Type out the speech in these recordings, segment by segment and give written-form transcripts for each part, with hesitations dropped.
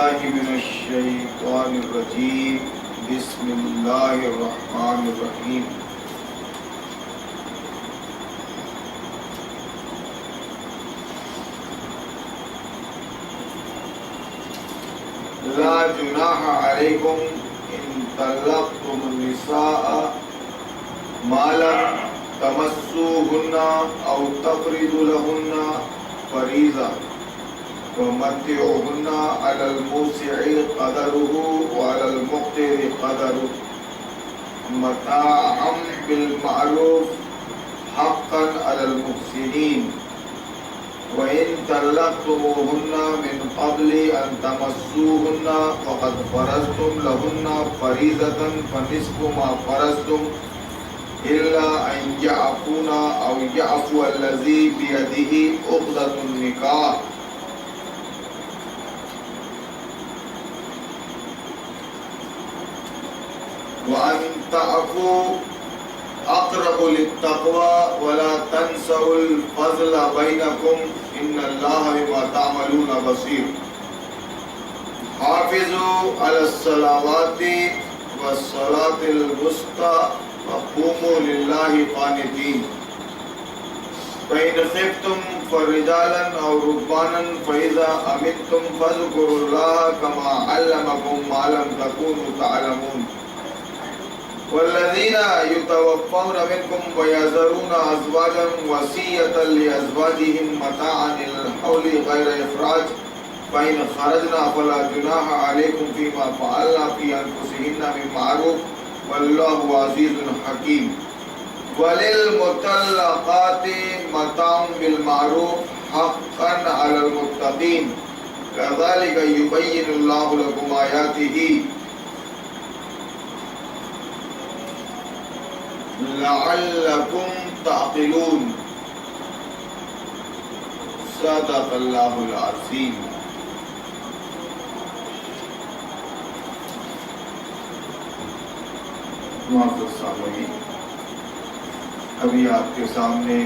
باللہ من الشیطان الرجیم بسم اللہ الرحمن الرحیم لا جناح علیکم ان طلقتم النساء ما لم تمسوهن او تفرضوا لهن فریضہ ومتعوهن على الموسع قدره وعلى المقتر قدره متاعا بالمعروف حقا على المحسنين وإن طلقتموهن من قبل أن تمسوهن فقد فرضتم لهن فريضة فنصف ما فرضتم إلا أن يعفون أو يعفو الذي بيده عقدة النكاح وأن تعفوا أقرب للتقوى ولا تنسوا الفضل بينكم إن الله بما تعملون بصير حافظوا على الصلوات والصلاة الوسطى وقوموا لله قانتين فإن خفتم فرجالا أو ركبانا فإذا أمنتم فاذكروا الله كما علمكم ما لم تكونوا تعلمون والذين يتوفون منكم ويذرون أزواجا وصية لأزواجهم متاعا إلى الحول غير إخراج فإن خرجنا فلا جناح عليكم فيما فعلنا في أنفسهن من معروف والله عزيز حكيم وللمطلقات متاع بالمعروف حقا على المتقين كذلك يبين الله لكم آياته لعلكم تعقلون صدق اللہ العظیم۔ معزز سامعین، ابھی آپ کے سامنے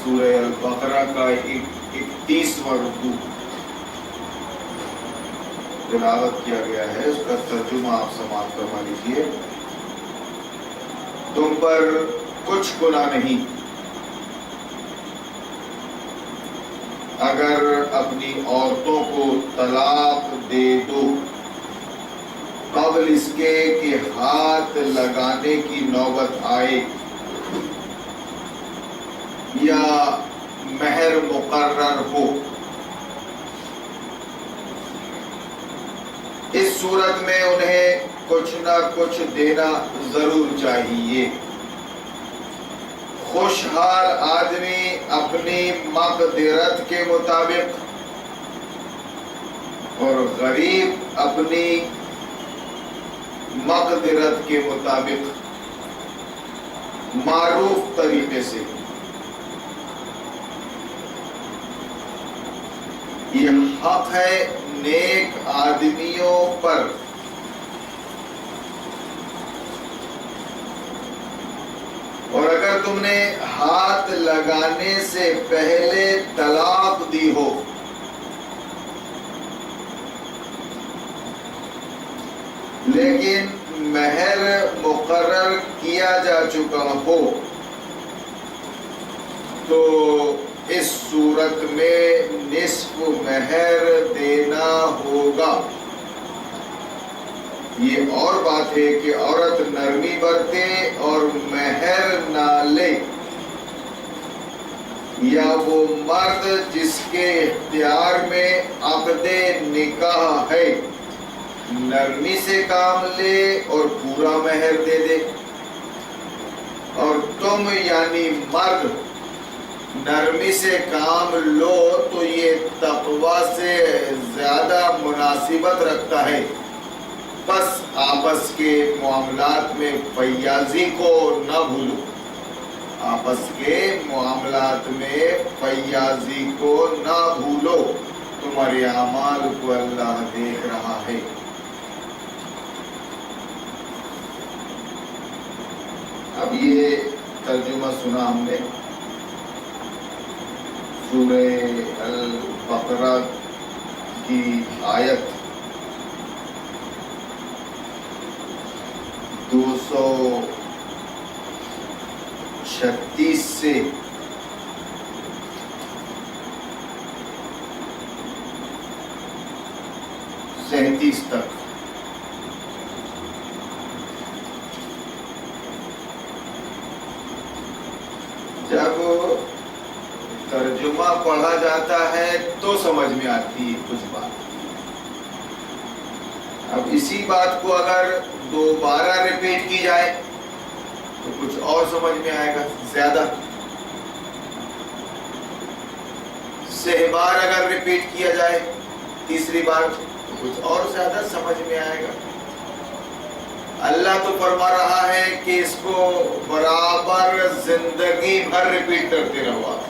سورہ البقرہ کا 31واں رکوع تلاوت کیا گیا ہے، اس کا ترجمہ آپ سماعت فرما لیجیے۔ تم پر کچھ گناہ نہیں اگر اپنی عورتوں کو طلاق دے دو قبل اس کے کہ ہاتھ لگانے کی نوبت آئے یا مہر مقرر ہو۔ اس صورت میں انہیں کچھ نہ کچھ دینا ضرور چاہیے۔ خوشحال آدمی اپنی مقدرت کے مطابق اور غریب اپنی مقدرت کے مطابق معروف طریقے سے یہ حق ہے نیک آدمیوں پر اور اگر تم نے ہاتھ لگانے سے پہلے طلاق دی ہو لیکن مہر مقرر کیا جا چکا ہو تو اس صورت میں نصف مہر دینا ہوگا۔ یہ اور بات ہے کہ عورت نرمی برتے اور مہر نہ لے، یا وہ مرد جس کے اختیار میں عقد نکاح ہے نرمی سے کام لے اور پورا مہر دے دے، اور تم یعنی مرد نرمی سے کام لو تو یہ تقوی سے زیادہ مناسبت رکھتا ہے۔ بس آپس کے معاملات میں فیاضی کو نہ بھولو، آپس کے معاملات میں فیاضی کو نہ بھولو، تمہارے اعمال کو اللہ دیکھ رہا ہے۔ اب یہ ترجمہ سنا ہم نے سورہ البقرہ کی آیت 336 سے 37 تک جب ترجمہ پڑھا جاتا ہے تو سمجھ میں آتی ہے کچھ بات. اب اسی بات کو اگر دوبارہ ریپیٹ کی جائے تو کچھ اور سمجھ میں آئے گا زیادہ. سہ بار اگر ریپیٹ کیا جائے تیسری بار تو کچھ اور زیادہ سمجھ میں آئے گا. اللہ تو فرما رہا ہے کہ اس کو برابر زندگی بھر ریپیٹ کرتے رہو. آپ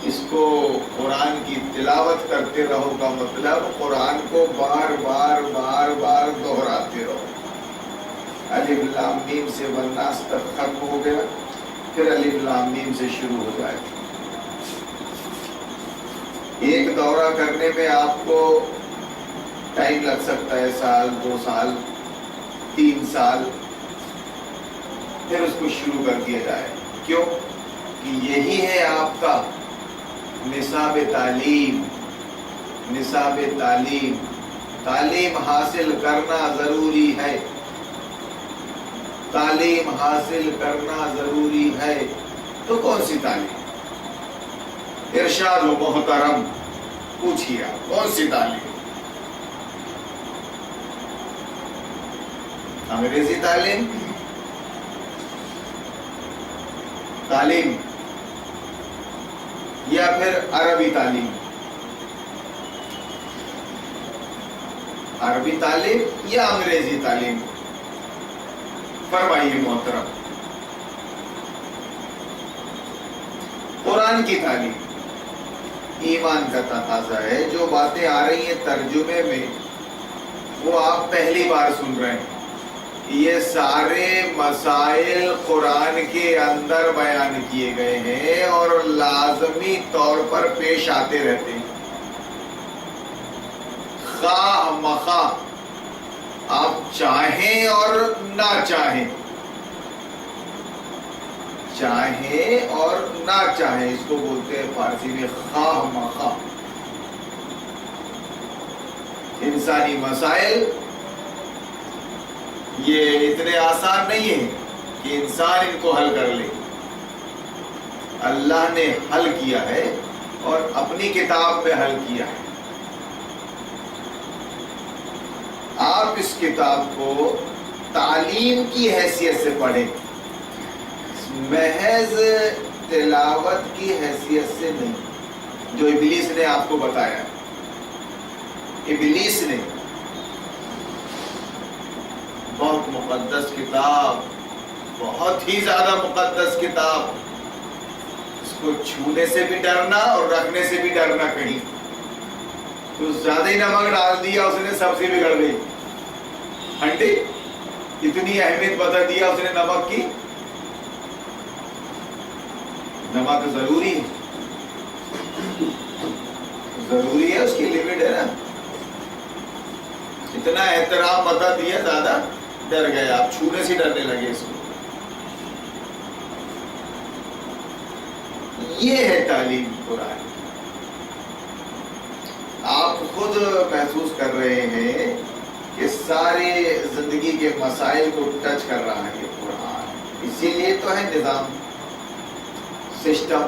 اس کو قرآن کی تلاوت کرتے رہو کا مطلب قرآن کو بار بار بار بار دہراتے رہو. الف لام میم سے والناس تک ختم ہو گیا، پھر الف لام میم سے شروع ہو جائے. ایک دورہ کرنے میں آپ کو ٹائم لگ سکتا ہے، 1 سال 2 سال 3 سال، پھر اس کو شروع کر دیا جائے. کیوں کہ یہی ہے آپ کا نصاب تعلیم. نصاب تعلیم، تعلیم حاصل کرنا ضروری ہے. تعلیم حاصل کرنا ضروری ہے. تو کون سی تعلیم؟ ارشاد و محترم پوچھیے آپ کون سی تعلیم؟ انگریزی تعلیم یا پھر عربی تعلیم؟ عربی تعلیم یا انگریزی تعلیم؟ فرمائیے محترم. قرآن کی تعلیم ایمان کا تقاضا ہے. جو باتیں آ رہی ہیں ترجمے میں وہ آپ پہلی بار سن رہے ہیں. یہ سارے مسائل قرآن کے اندر بیان کیے گئے ہیں اور لازمی طور پر پیش آتے رہتے ہیں. خواہ مخواہ آپ چاہیں اور نہ چاہیں، چاہیں اور نہ چاہیں، اس کو بولتے ہیں فارسی میں خواہ مخواہ. انسانی مسائل یہ اتنے آسان نہیں ہیں کہ انسان ان کو حل کر لے. اللہ نے حل کیا ہے اور اپنی کتاب میں حل کیا ہے. آپ اس کتاب کو تعلیم کی حیثیت سے پڑھیں، محض تلاوت کی حیثیت سے نہیں. جو ابلیس نے آپ کو بتایا، ابلیس نے بہت مقدس کتاب، بہت ہی زیادہ مقدس کتاب، اس کو چھونے سے بھی ڈرنا اور رکھنے سے بھی ڈرنا. کہیں تو زیادہ ہی نمک ڈال دیا، اس نے سبزی بگڑ گئی. آنٹی اتنی اہمیت بتا دیا اس نے نمک کی. نمک ضروری ہے، ضروری ہے، اس کی لمٹ ہے نا. اتنا احترام بتا دیا، زیادہ ڈر گئے آپ، چھونے سے ڈرنے لگے اس کو. یہ ہے تعلیم قرآن. آپ خود محسوس کر رہے ہیں کہ سارے زندگی کے مسائل کو ٹچ کر رہا ہے یہ قرآن. اسی لیے تو ہے نظام، سسٹم،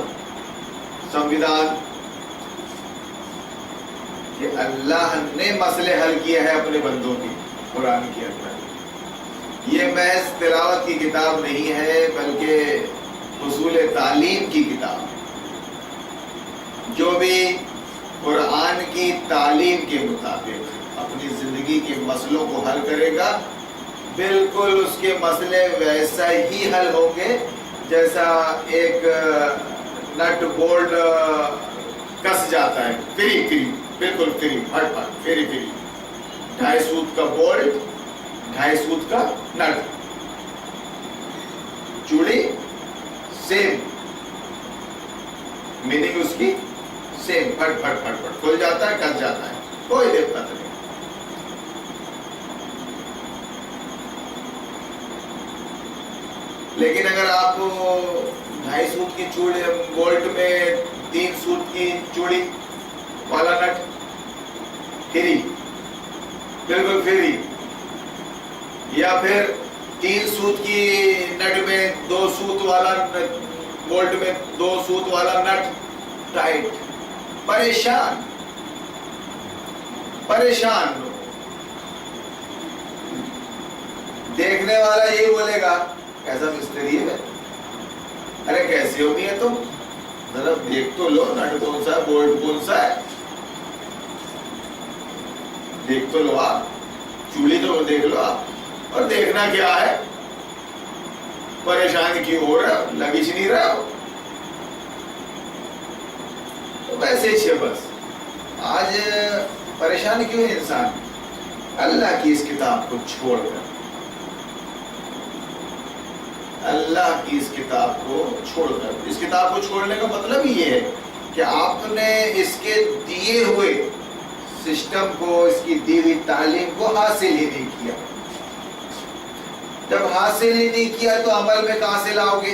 سنویدھان، کہ اللہ نے مسئلے حل کیے ہیں اپنے بندوں کی قرآن کے اندر. یہ محض تلاوت کی کتاب نہیں ہے بلکہ حصول تعلیم کی کتاب. جو بھی قرآن کی تعلیم کے مطابق اپنی زندگی کے مسئلوں کو حل کرے گا، بالکل اس کے مسئلے ویسا ہی حل ہوں گے جیسا ایک نٹ بولٹ کس جاتا ہے، فری فری، بالکل فری، ہٹ پٹ، فری فری. 2.5 سوت کا بولٹ، 2.5 سوت کا نٹ، چوڑی سیم، میننگ اس کی سیم، پھٹ پھٹ پھٹ پھٹ کھل جاتا ہے، کس جاتا ہے، کوئی دقت نہیں. لیکن اگر آپ کو 2.5 سوت کی چوڑی بولٹ میں 3 سوت کی چوڑی والا نٹ فری، بالکل فری، یا پھر 3 سوت کی نٹ میں 2 سوت والا بولٹ میں 2 سوت والا نٹ ٹائٹ، پریشان پریشان لوگ. دیکھنے والا یہی بولے گا کیسا مستری ہے، ارے کیسے ہوگی ہے تم، ذرا دیکھ تو لو نٹ کون سا ہے، بولٹ کون سا ہے، دیکھ تو لو آپ، چوڑی تو دیکھ لو آپ. اور دیکھنا کیا ہے، پریشان کیوں ہو رہا ہو، لگ ہی نہیں رہا ہو. تو ویسے ہی بس آج پریشان کیوں ہے انسان، اللہ کی اس کتاب کو چھوڑ کر، اللہ کی اس کتاب کو چھوڑ کر. اس کتاب کو چھوڑنے کا مطلب یہ ہے کہ آپ نے اس کے دیے ہوئے سسٹم کو، اس کی دی ہوئی تعلیم کو حاصل ہی نہیں کیا. جب حاصل ہی نہیں کیا تو عمل میں کہاں سے لاؤ گے؟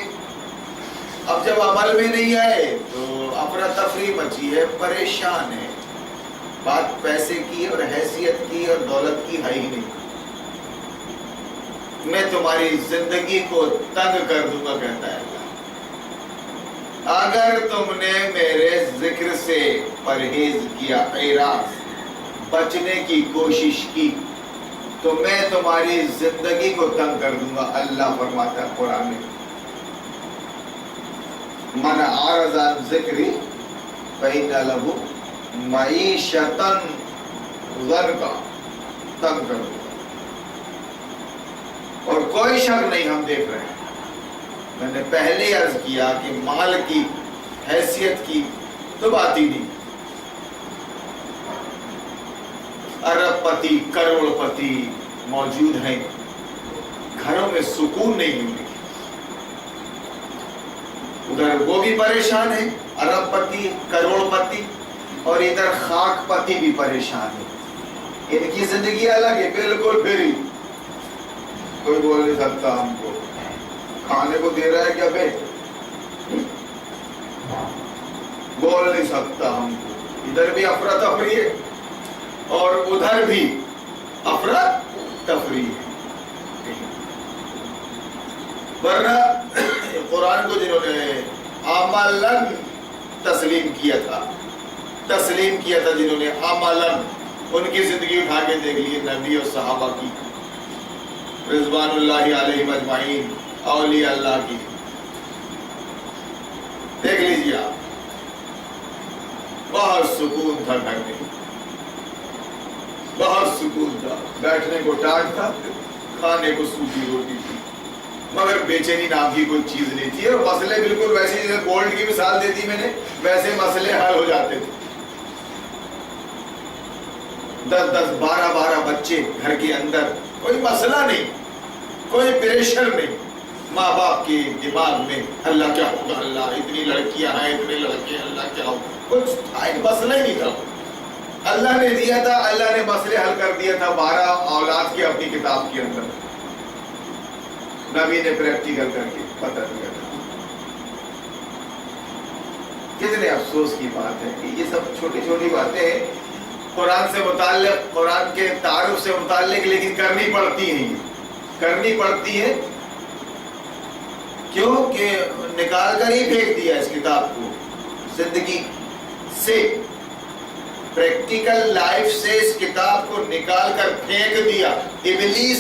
اب جب عمل میں نہیں آئے تو افراتفری مچی ہے، پریشان ہے. بات پیسے کی اور حیثیت کی اور دولت کی ہے ہی نہیں. میں تمہاری زندگی کو تنگ کر دوں گا کہتا ہے اللہ. اگر تم نے میرے ذکر سے پرہیز کیا، اعراض بچنے کی کوشش کی، تو میں تمہاری زندگی کو تنگ کر دوں گا. اللہ فرماتا ہے قرآن میں، من اعرض عن ذکری فإن لہ معیشۃ ضنکا، تنگ کر دوں. اور کوئی شک نہیں، ہم دیکھ رہے ہیں. میں نے پہلے عرض کیا کہ مال کی، حیثیت کی تو بات ہی نہیں. ارب پتی، کروڑ پتی موجود ہیں، گھروں میں سکون نہیں ملتی. ادھر وہ بھی پریشان ہے، ارب پتی، کروڑ پتی، اور ادھر خاک پتی بھی پریشان ہے. ان کی زندگی الگ ہے، بالکل فری. کوئی بول نہیں سکتا ہم کو کھانے کو دے رہا ہے کیا بے، بول نہیں سکتا ہم کو. ادھر بھی افراتفری ہے اور ادھر بھی افراتفری ہے. ورنہ قرآن کو جنہوں نے عملاً تسلیم کیا تھا جنہوں نے عملاً، ان کی زندگی اٹھا کے دیکھ لیے نبی اور صحابہ کی، رضوان اللہ علیہ اجمعین، اولیاء اللہ کی، دیکھ لیجیے آپ. بہت سکون تھا گھر میں، بہت سکون تھا. بیٹھنے کو ٹاٹ تھا، کھانے کو سوکھی روٹی تھی، مگر بے چینی نام کی کوئی چیز نہیں تھی. اور مسئلے بالکل ویسے جیسے گولڈ کی مثال دی تھی میں نے، ویسے مسئلے حل ہو جاتے تھے. 10 12 بچے گھر کے اندر، کوئی مسئلہ نہیں، کوئی پریشر نہیں. ماں باپ کے دماغ میں اللہ کیا ہوگا، اللہ اتنی لڑکیاں ہیں، اتنے لڑکے، اللہ کیا ہوگا، کچھ مسئلہ ہی نہیں تھا. اللہ نے دیا تھا، اللہ نے مسئلے حل کر دیا تھا 12 اولاد کے اپنی کتاب کے اندر. نبی نے پریکٹیکل کر کے پتہ دیا تھا. کتنے افسوس کی بات ہے کہ یہ سب چھوٹی چھوٹی باتیں ہیں، قرآن سے متعلق، قرآن کے تعارف سے متعلق، لیکن کرنی پڑتی ہیں. کیوں کہ نکال کر ہی پھینک دیا اس کتاب کو زندگی سے، پریکٹیکل لائف سے اس کتاب کو نکال کر پھینک دیا. ابلیس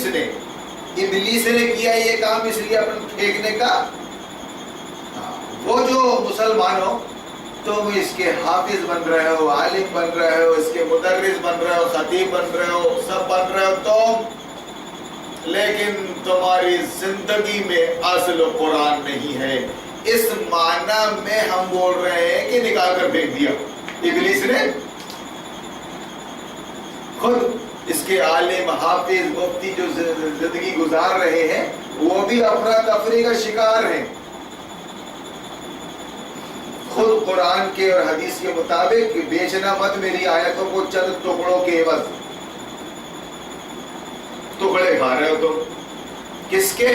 نے کیا یہ کام، اس لیے اپنے پھینکنے کا. وہ جو مسلمان ہو، تم اس کے حافظ بن رہے ہو، عالم بن رہے ہو، اس کے مدرس بن رہے ہو، خطیب بن رہے ہو، سب بن رہے ہو تم، لیکن تمہاری زندگی میں اصل قرآن نہیں ہے. اس معنی میں ہم بول رہے ہیں کہ نکال کر پھینک دیا. ابلیس نے خود، اس کے عالم، حافظ، مفتی جو زندگی گزار رہے ہیں، وہ بھی افراتفری کا شکار ہیں. خود قرآن کے اور حدیث کے مطابق بیچنا مت میری آیتوں کو چند ٹکڑوں کے عوض. ٹکڑے کھا رہے ہو تم، کس کے؟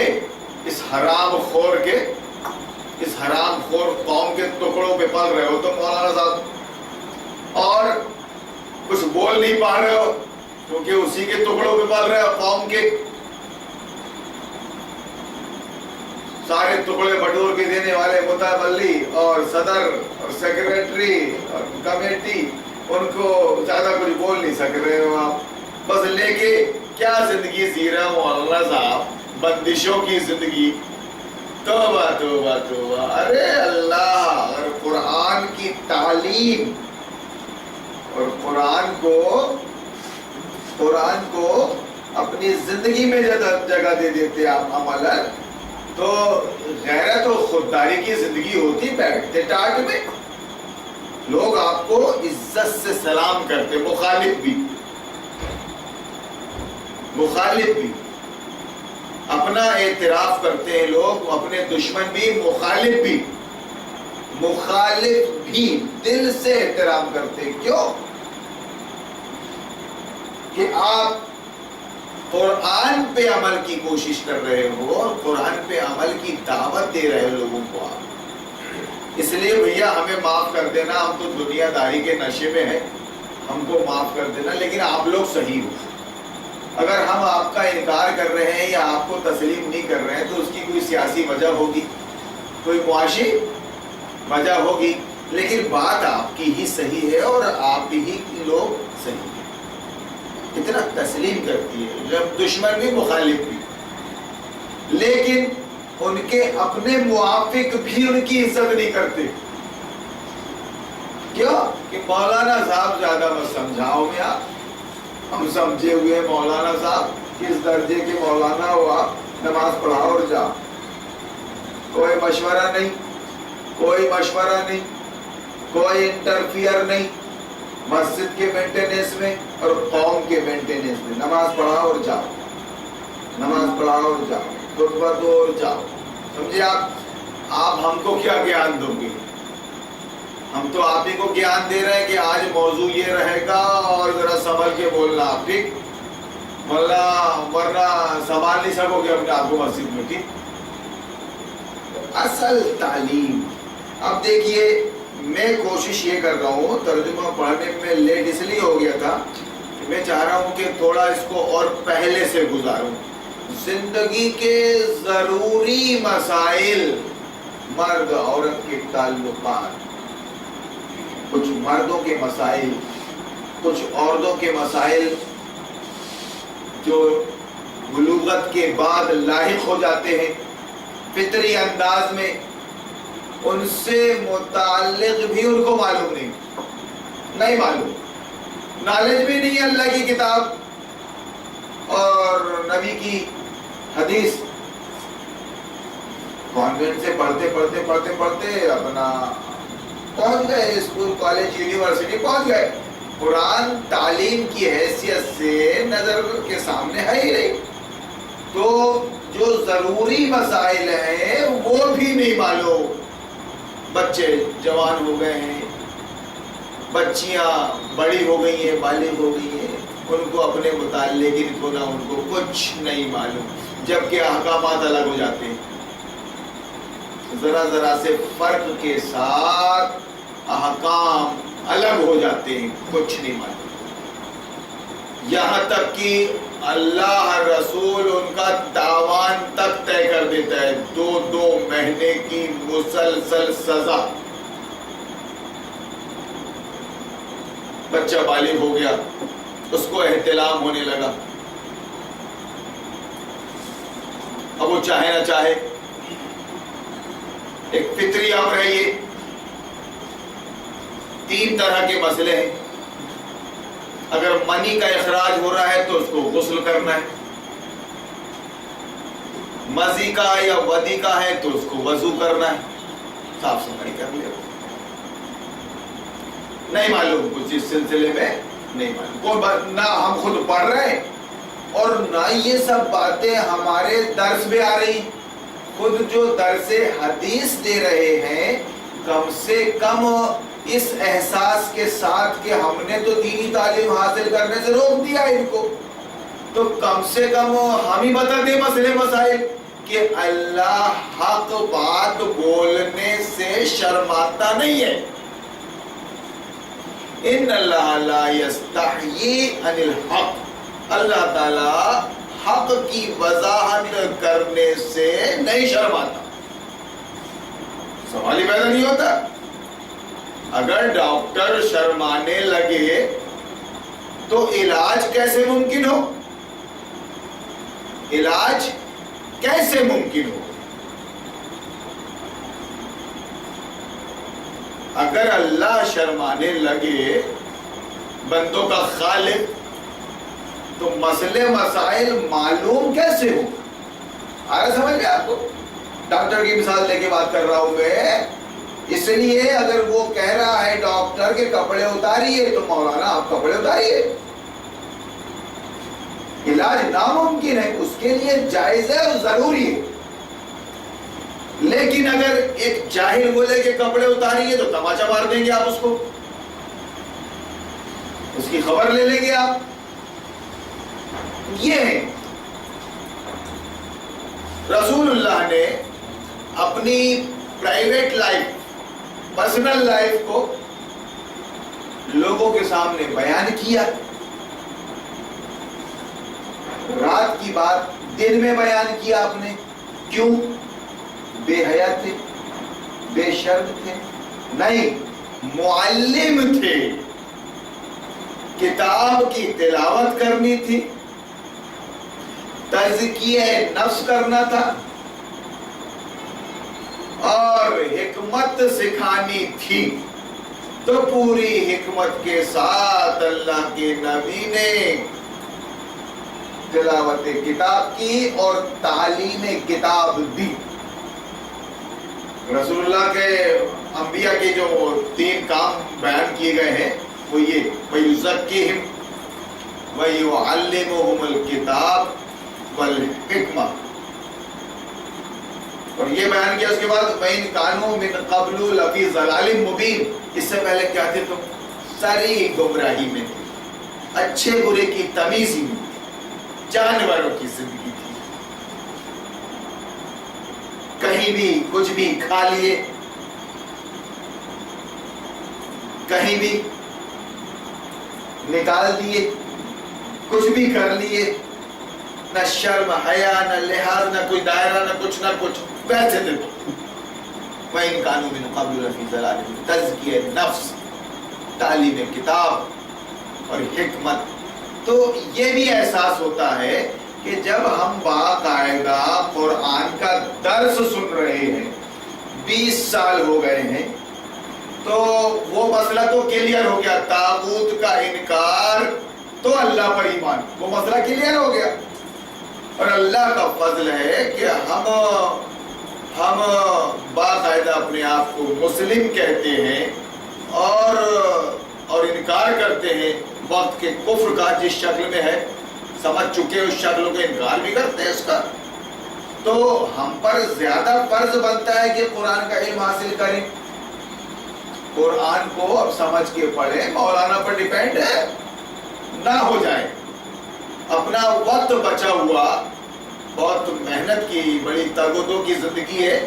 اس حرام خور قوم کے ٹکڑوں پہ پل رہے ہو تم مولانا صاحب، اور کچھ بول نہیں پا رہے ہو کیونکہ اسی کے ٹکڑوں پہ پل رہے ہو، قوم کے سارے ٹکڑے بٹور کے دینے والے متولی اور صدر اور سیکریٹری اور کمیٹی، ان کو زیادہ کچھ بول نہیں سک رہے ہو آپ، بس لے کے کیا زندگی جی رہے ہو مولانا صاحب، بندشوں کی زندگی. توبہ توبہ توبہ. ارے اللہ، اور قرآن کی تعلیم اور قرآن کو اپنی زندگی میں جگہ دے دیتے آپ عملاً، تو غیرت و خودداری کی زندگی ہوتی. بیٹھتے ٹاٹ میں لوگ آپ کو عزت سے سلام کرتے، مخالف بھی اپنا اعتراف کرتے ہیں لوگ، اپنے دشمن بھی مخالف بھی دل سے احترام کرتے ہیں. کیوں؟ کہ آپ قرآن پہ عمل کی کوشش کر رہے ہو اور قرآن پہ عمل کی دعوت دے رہے ہو لوگوں کو آپ. اس لیے بھیا ہمیں معاف کر دینا، ہم تو دنیا داری کے نشے میں ہیں، ہم کو معاف کر دینا، لیکن آپ لوگ صحیح ہو. اگر ہم آپ کا انکار کر رہے ہیں یا آپ کو تسلیم نہیں کر رہے ہیں تو اس کی کوئی سیاسی وجہ ہوگی، کوئی معاشی وجہ ہوگی، لیکن بات آپ کی ہی صحیح ہے اور آپ ہی لوگ صحیح ہیں. اتنا تسلیم کرتی ہے جب دشمن بھی مخالف بھی، لیکن ان کے اپنے موافق بھی ان کی عزت نہیں کرتے. کیوں؟ کہ مولانا صاحب زیادہ مت سمجھاؤ میں، آپ ہم سمجھے ہوئے مولانا صاحب، کس درجے کے مولانا ہو آپ، نماز پڑھاؤ اور جاؤ، کوئی مشورہ نہیں، کوئی انٹرفیئر نہیں مسجد کے مینٹیننس میں اور قوم کے مینٹیننس میں. نماز پڑھاؤ اور جاؤ، خطبہ دو اور جاؤ. سمجھے آپ ہم کو کیا گیان دو گے؟ ہم تو آپ ہی کو گیان دے رہے ہیں کہ آج موضوع یہ رہے گا اور ذرا سنبھل کے بولنا آپ، ٹھیک؟ ورنہ سنبھال نہیں سکو گے اپنے آپ کو مسجد میں، ٹھیک؟ اصل تعلیم. اب دیکھیے میں کوشش یہ کر رہا ہوں، ترجمہ پڑھنے میں لیٹ اس لیے ہو گیا تھا، میں چاہ رہا ہوں کہ تھوڑا اس کو اور پہلے سے گزاروں. زندگی کے ضروری مسائل، مرد عورت کے تعلقات، کچھ مردوں کے مسائل، کچھ عورتوں کے مسائل جو بلوغت کے بعد لاحق ہو جاتے ہیں فطری انداز میں، ان سے متعلق بھی ان کو معلوم نہیں معلوم، نالج بھی نہیں ہے اللہ کی کتاب اور نبی کی حدیث. کانوینٹ سے پڑھتے اپنا پہنچ گئے اسکول، کالج، یونیورسٹی پہنچ گئے. قرآن تعلیم کی حیثیت سے نظر کے سامنے ہے ہی نہیں، تو جو ضروری مسائل ہیں وہ بھی نہیں معلوم. بچے جوان ہو گئے ہیں، بچیاں بڑی ہو گئی ہیں، بالغ ہو گئی ہیں، ان کو اپنے متعلق ان کو کچھ نہیں معلوم، جبکہ احکامات الگ ہو جاتے ہیں. ذرا سے فرق کے ساتھ احکام الگ ہو جاتے ہیں، کچھ نہیں معلوم. یہاں تک کہ اللہ رسول ان کا تاوان تک طے کر دیتا ہے، 2 مہینے کی مسلسل سزا. بچہ بالغ ہو گیا، اس کو احتلام ہونے لگا، اب وہ چاہے نہ چاہے، ایک فطری امر ہے یہ. 3 طرح کے مسئلے ہیں. اگر منی کا اخراج ہو رہا ہے تو اس کو غسل کرنا ہے، مزی کا یا ودی کا ہے تو اس کو وضو کرنا ہے، صاف صفائی کر لیا. نہیں معلوم کچھ اس سلسلے میں، نہیں معلوم، نہ ہم خود پڑھ رہے ہیں اور نہ یہ سب باتیں ہمارے درس میں آ رہی. خود جو درس حدیث دے رہے ہیں کم سے کم اس احساس کے ساتھ کہ ہم نے تو دینی تعلیم حاصل کرنے سے روک دیا ان کو، تو کم سے کم ہم ہی بتا دیں مسئلے مسائل کہ اللہ حق بات بولنے سے شرماتا نہیں ہے. ان اللہ لا یستحیی عن الحق، اللہ تعالی حق کی وضاحت کرنے سے نہیں شرماتا. سوال ہی پیدا نہیں ہوتا. اگر ڈاکٹر شرمانے لگے تو علاج کیسے ممکن ہو؟ علاج کیسے ممکن ہو؟ اگر اللہ شرمانے لگے بندوں کا خالق تو مسئلے مسائل معلوم کیسے ہو؟ آیا سمجھ میں آپ کو؟ ڈاکٹر کی مثال لے کے بات کر رہا ہوں میں. اس لیے اگر وہ کہہ رہا ہے ڈاکٹر کے کپڑے اتاریے تو مولانا آپ کپڑے اتاریے. علاج ناممکن ہے، اس کے لیے جائز ہے اور ضروری ہے. لیکن اگر ایک جاہل بولے کہ کپڑے اتاریے تو تماچا مار دیں گے آپ، اس کو، اس کی خبر لے لیں گے آپ. یہ ہے رسول اللہ نے اپنی پرائیویٹ لائف، پرسنل لائف کو لوگوں کے سامنے بیان کیا. رات کی بات دن میں بیان کیا آپ نے. کیوں؟ بے حیا تھے، بے شرم تھے؟ نہیں، معلم تھے. کتاب کی تلاوت کرنی تھی، تزکیہ نفس کرنا تھا اور حکمت سکھانی تھی. تو پوری حکمت کے ساتھ اللہ کے نبی نے تلاوت کتاب کی اور تعلیم کتاب دی. رسول اللہ کے انبیاء کے جو 3 کام بیان کیے گئے ہیں وہ یہ: وَيُزَكِّهِمْ وَيُعَلِّمُهُمُ الْكِتَابَ والحکمہ. اور یہ بیان کیا اس کے بعد وَإِن كَانُوا مِن قَبْلُ لَفِي ضَلَالٍ مُبِينٍ. اس سے پہلے کیا تھے تم؟ ساری گمراہی میں تھے، اچھے برے کی تمیز ہی نہیں تھی، جانوروں کی زندگی تھی. کہیں بھی کچھ بھی کھا لیے، کہیں بھی نکال دیے، کچھ بھی کر لیے. نہ شرم حیا، نہ لحاظ، نہ کوئی دائرہ، نہ کچھ ویسے دے. وَإِن كَانُوا مِن قَبْلُ لَفِي ضَلَالٍ مُبِينٍ. تزکیہ نفس، تعلیم کتاب اور حکمت. تو یہ بھی احساس ہوتا ہے کہ جب ہم باقاعدہ قرآن کا درس سن رہے ہیں، 20 سال ہو گئے ہیں، تو وہ مسئلہ تو کلیئر ہو گیا. طاغوت کا انکار تو اللہ پر ایمان، وہ مسئلہ کلیئر ہو گیا. اور اللہ کا فضل ہے کہ ہم باقاعدہ اپنے آپ کو مسلم کہتے ہیں اور انکار کرتے ہیں وقت کے کفر کا، جس شکل میں ہے سمجھ چکے اس شکل کو انکار بھی کرتے ہیں اس کا. تو ہم پر زیادہ فرض بنتا ہے کہ قرآن کا علم حاصل کریں، قرآن کو اب سمجھ کے پڑھیں. مولانا پر ڈیپینڈ ہے نہ ہو جائے. اپنا وقت بچا ہوا، بہت محنت کی، بڑی تگ و دو کی زندگی ہے،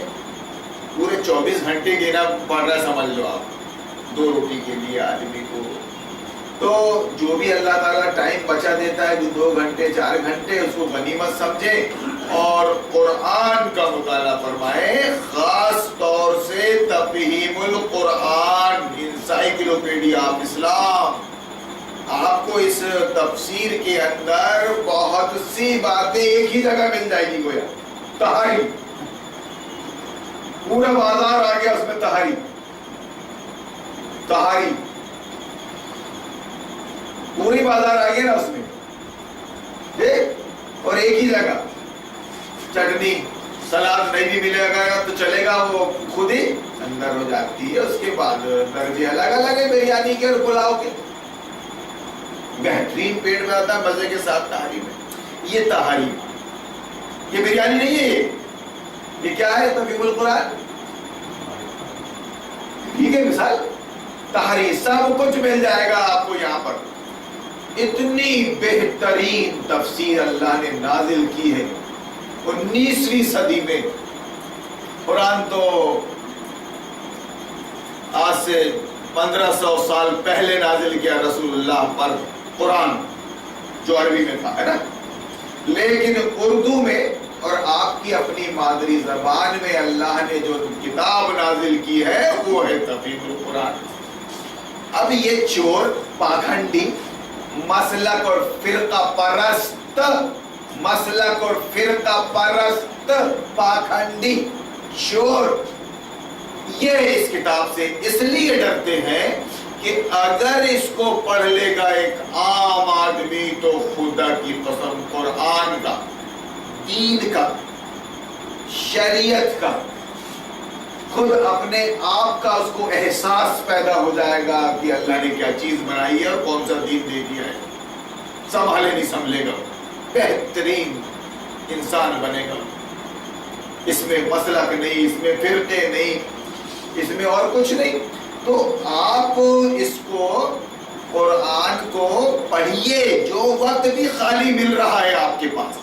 پورے 24 گھنٹے دینا پڑ رہا ہے سمجھ لو آپ 2 روٹی کے لیے آدمی کو. تو جو بھی اللہ تعالیٰ ٹائم بچا دیتا ہے، 2 گھنٹے 4 گھنٹے، اس کو غنیمت سمجھیں اور قرآن کا مطالعہ فرمائیں. خاص طور سے تفہیم القرآن، انسائکلوپیڈیا آف اسلام. آپ کو اس تفسیر کے اندر بہت سی باتیں ایک ہی جگہ مل جائے گی. گویا تحاری، پورا بازار آ گیا اس میں. تحاری پوری بازار آ گئی نا اس میں، دیکھ. اور ایک ہی جگہ چٹنی سلاد نہیں بھی ملے گا تو چلے گا، وہ خود ہی اندر ہو جاتی ہے. اس کے بعد درجے الگ الگ ہے بریانی کے اور پلاؤ کے. بہترین پیٹ میں آتا ہے مزے کے ساتھ تحاری میں. یہ تحاری، یہ بریانی نہیں ہے. یہ کیا ہے؟ تفہیم القرآن. ٹھیک ہے، مثال تحاری سب کچھ مل جائے گا آپ کو یہاں پر. اتنی بہترین تفسیر اللہ نے نازل کی ہے 19ویں صدی میں قرآن تو آج سے 1500 سال پہلے نازل کیا رسول اللہ پر قرآن، جو عربی میں تھا، ہے نا، لیکن اردو میں اور آپ کی اپنی مادری زبان میں اللہ نے جو کتاب نازل کی ہے وہ ہے تفہیم القرآن۔ اب یہ چور، پاکھنڈی، مسلک اور فرقہ پرست، مسلک اور فرقہ پرست پاکھنڈی چور، یہ اس کتاب سے اس لیے ڈرتے ہیں کہ اگر اس کو پڑھ لے گا ایک عام آدمی تو خدا کی قسم قرآن کا، دین کا، شریعت کا، خود اپنے آپ کا اس کو احساس پیدا ہو جائے گا کہ اللہ نے کیا چیز بنائی ہے اور کون سا دین دے دیا ہے، سنبھالے نہیں سنبھلے گا، بہترین انسان بنے گا، اس میں مسلک نہیں، اس میں فرقے نہیں، اس میں اور کچھ نہیں۔ تو آپ اس کو، قرآن کو پڑھیے جو وقت بھی خالی مل رہا ہے آپ کے پاس،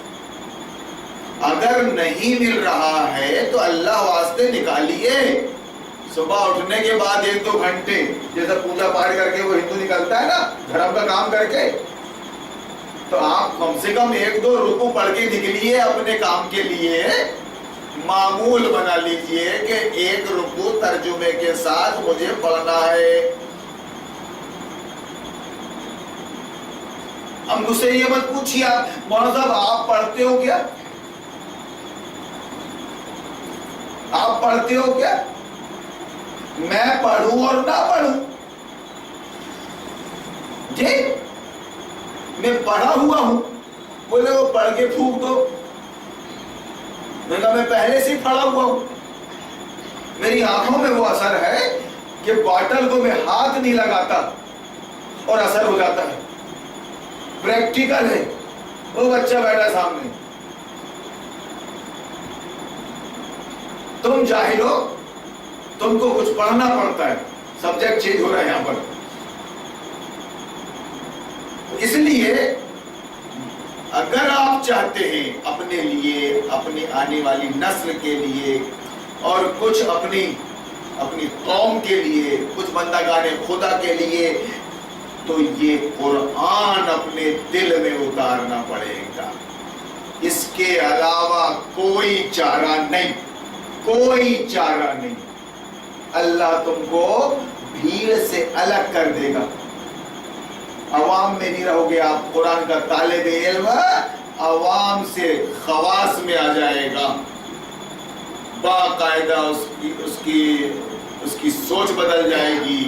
اگر نہیں مل رہا ہے تو اللہ واسطے نکالیے، صبح اٹھنے کے بعد 1-2 گھنٹے، جیسا پوجا پاٹ کر کے وہ ہندو نکلتا ہے نا دھرم کا کام کر کے، تو آپ کم سے کم 1-2 رکوع پڑھ کے نکلیے اپنے کام کے لیے، معمول بنا لیجئے کہ 1 رکوع ترجمے کے ساتھ مجھے پڑھنا ہے۔ اب مجھ سے یہ مت پوچھیے مولانا صاحب آپ پڑھتے ہو کیا؟ آپ پڑھتے ہو کیا؟ میں پڑھوں اور نہ پڑھوں، جی میں پڑھا ہوا ہوں، بولے وہ پڑھ کے پھونک دو، میں کہا میں پہلے سے پڑھا ہوا ہوں، میری آنکھوں میں وہ اثر ہے کہ باٹل کو میں ہاتھ نہیں لگاتا اور اثر ہو جاتا ہے، پریکٹیکل ہے، وہ بچہ بیٹھا سامنے، تم جاہل ہو، تم کو کچھ پڑھنا پڑتا ہے، سبجیکٹ چینج ہو رہا ہے یہاں پر۔ اس لیے اگر آپ چاہتے ہیں اپنے لیے، اپنی آنے والی نسل کے لیے اور کچھ اپنی قوم کے لیے، کچھ بندگان خدا کے لیے، تو یہ قرآن اپنے دل میں اتارنا پڑے گا، اس کے علاوہ کوئی چارہ نہیں، کوئی چارہ نہیں۔ اللہ تم کو بھیڑ سے الگ کر دے گا، عوام میں نہیں رہو گے آپ، قرآن کا طالب علم عوام سے خواص میں آ جائے گا، باقاعدہ اس کی سوچ بدل جائے گی،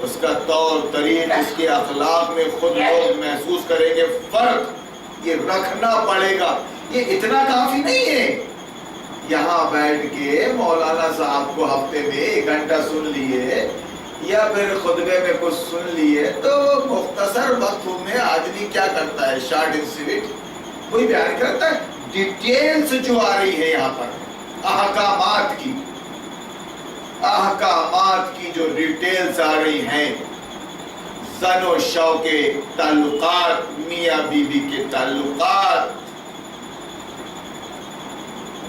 اس کا طور طریق، اس کے اخلاق میں خود لوگ محسوس کریں گے فرق، یہ رکھنا پڑے گا۔ یہ اتنا کافی نہیں ہے یہاں بیٹھ کے مولانا صاحب کو ہفتے میں 1 گھنٹہ سن لیے یا پھر خطبے میں کچھ سن لیے تو مختصر وقت میں آدمی کیا کرتا ہے، شارٹ اینڈ سویٹ کوئی بیان کرتا ہے، ڈیٹیلز جو آ رہی ہے یہاں پر احکامات کی جو ڈیٹیلز آ رہی ہیں، زن و شو کے تعلقات، میاں بیوی کے تعلقات،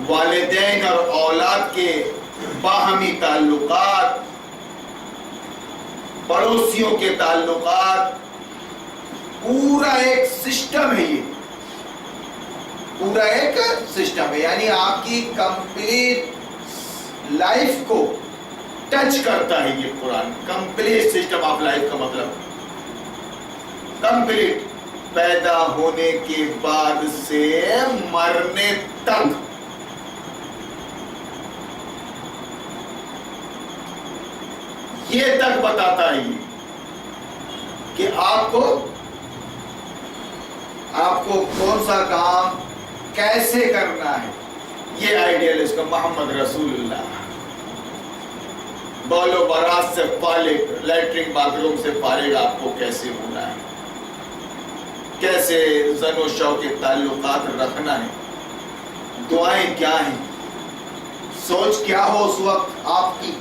والدین اور اولاد کے باہمی تعلقات، پڑوسیوں کے تعلقات، پورا ایک سسٹم ہے، یہ پورا ایک سسٹم ہے، یعنی آپ کی کمپلیٹ لائف کو ٹچ کرتا ہے یہ قرآن، کمپلیٹ سسٹم آف لائف کا مطلب کمپلیٹ، پیدا ہونے کے بعد سے مرنے تک، یہ تک بتاتا ہے یہ کہ آپ کو کون سا کام کیسے کرنا ہے، یہ آئیڈیل اس کا محمد رسول اللہ، بول و برات سے فارغ، لیٹرنگ باتھ روم سے فارغ آپ کو کیسے ہونا ہے، کیسے زن و شو کے تعلقات رکھنا ہے، دعائیں کیا ہیں، سوچ کیا ہو اس وقت آپ کی،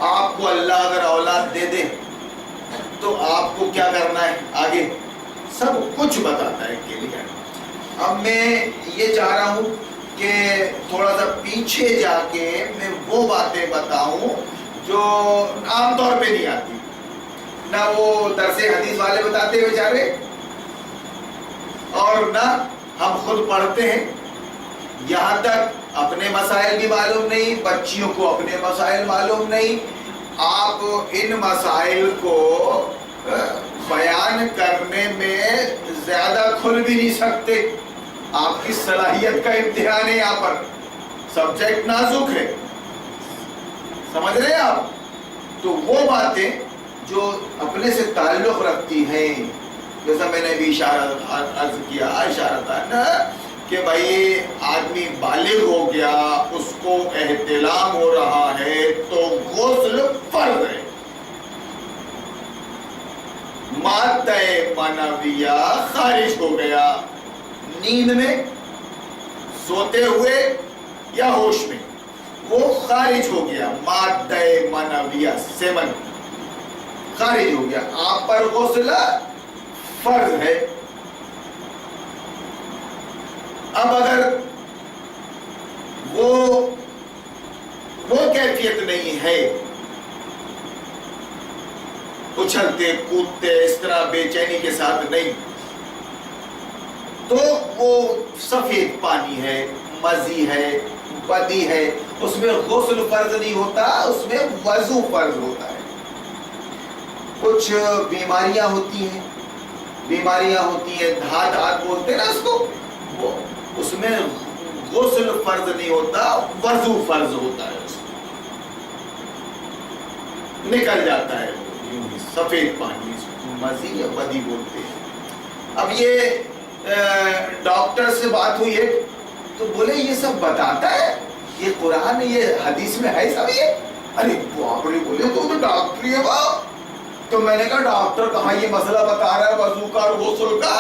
آپ کو اللہ اگر اولاد دے دے تو آپ کو کیا کرنا ہے، آگے سب کچھ بتاتا ہے کلیئر۔ اب میں یہ چاہ رہا ہوں کہ تھوڑا سا پیچھے جا کے میں وہ باتیں بتاؤں جو عام طور پہ نہیں آتی، نہ وہ درس حدیث والے بتاتے ہیں بیچارے، اور نہ ہم خود پڑھتے ہیں۔ یہاں تک اپنے مسائل بھی معلوم نہیں، بچیوں کو اپنے مسائل معلوم نہیں، آپ ان مسائل کو بیان کرنے میں زیادہ کھل بھی نہیں سکتے۔ آپ کی صلاحیت کا امتحان ہے، یہاں پر سبجیکٹ نازک ہے، سمجھ رہے ہیں آپ؟ تو وہ باتیں جو اپنے سے تعلق رکھتی ہیں، جیسا میں نے بھی عرض کیا، اشارہ تھا نا کہ بھائی آدمی بالغ ہو گیا، اس کو احتلام ہو رہا ہے تو غسل فرض ہے۔ مادہ منویہ خارج ہو گیا، نیند میں، سوتے ہوئے یا ہوش میں، وہ خارج ہو گیا، مادہ منویہ سیمن خارج ہو گیا، آپ پر غسل فرض ہے۔ اب اگر وہ کیفیت نہیں ہے، اچھلتے کودتے اس طرح بے چینی کے ساتھ نہیں، تو وہ سفید پانی ہے، مزی ہے، بدی ہے، اس میں غسل فرض نہیں ہوتا، اس میں وضو فرض ہوتا ہے۔ کچھ بیماریاں ہوتی ہیں، دھات بولتے ہیں نا اس کو، وہ اس میں غسل فرض نہیں ہوتا، وضو فرض ہوتا ہے، اس میں نکل جاتا ہے سفید پانی، مزی یا بدی بولتے ہیں۔ اب یہ ڈاکٹر سے بات ہوئی ہے تو بولے یہ سب بتاتا ہے، یہ قرآن یہ حدیث میں ہے سب یہ؟ ارے باپ رے، بولے تو ڈاکٹر ہے باپ۔ تو میں نے کہا ڈاکٹر کہاں یہ مسئلہ بتا رہا ہے وضو کا اور غسل کا؟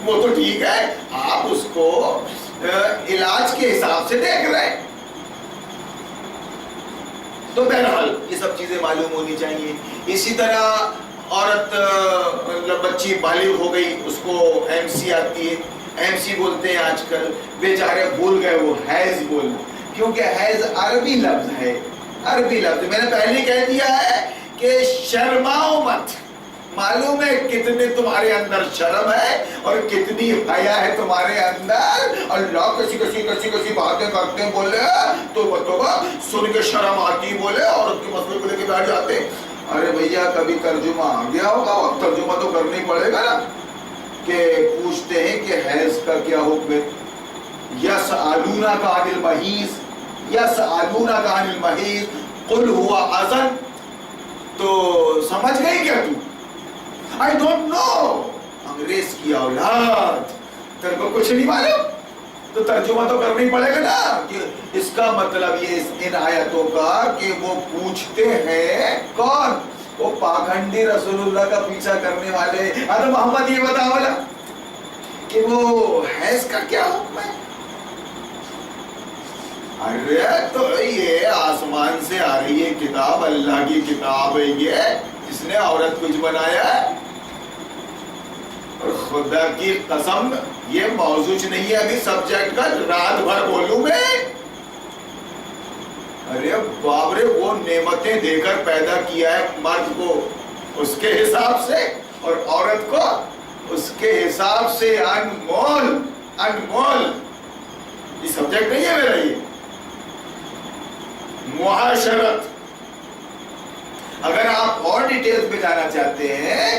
وہ تو ٹھیک ہے، آپ اس کو علاج کے حساب سے دیکھ رہے ہیں۔ تو بہرحال یہ سب چیزیں معلوم ہونی چاہیے۔ اسی طرح عورت بچی بالغ ہو گئی، اس کو ایم سی آتی ہے، ایم سی بولتے ہیں آج کل، بیچارے بھول گئے وہ حیض بولنا، کیونکہ حیض عربی لفظ ہے، عربی لفظ۔ میں نے پہلے کہہ دیا ہے کہ شرماؤ مت، معلوم ہے کتنے تمہارے اندر شرم ہے اور کتنی حیا ہے تمہارے اندر۔ اللہ کسی باتیں کرتے ہیں بولے تو بتوبہ سن کے شرم آتی، بولے عورت کے مسئلے کو لے کے بیٹھ جاتے۔ ارے بھیا کبھی ترجمہ آ گیا ہوگا، اور ترجمہ تو کرنا ہی پڑے گا نا، کہ پوچھتے ہیں کہ حیض کا کیا حکم ہے۔ یسألونک عن المحیض، یسألونک عن المحیض قل هو اذى، تو سمجھ گئی کیا تو؟ I don't know، انگریز کی اولاد، تیرے کو کچھ نہیں معلوم، تو ترجمہ تو کرنا ہی پڑے گا نا، کہ اس کا مطلب یہ ان آیتوں کا کہ وہ پوچھتے ہیں کون؟ وہ پاکھنڈی رسول اللہ کا پیچھا کرنے والے۔ ارے محمد یہ بتاؤ نا کہ وہ حیض کا کیا حکم ہے؟ ارے تو یہ آسمان سے آ رہی ہے کتاب، اللہ کی کتاب ہے یہ، جس نے عورت کچھ بنایا ہے؟ اور خدا کی قسم یہ موضوع نہیں ہے ابھی سبجیکٹ کا، رات بھر بولوں میں۔ ارے باپ رے، وہ نعمتیں دے کر پیدا کیا ہے مرد کو اس کے حساب سے اور عورت کو اس کے حساب سے، انمول انمول۔ یہ سبجیکٹ نہیں ہے میرا، یہ معاشرت۔ اگر آپ اور ڈیٹیلز میں جانا چاہتے ہیں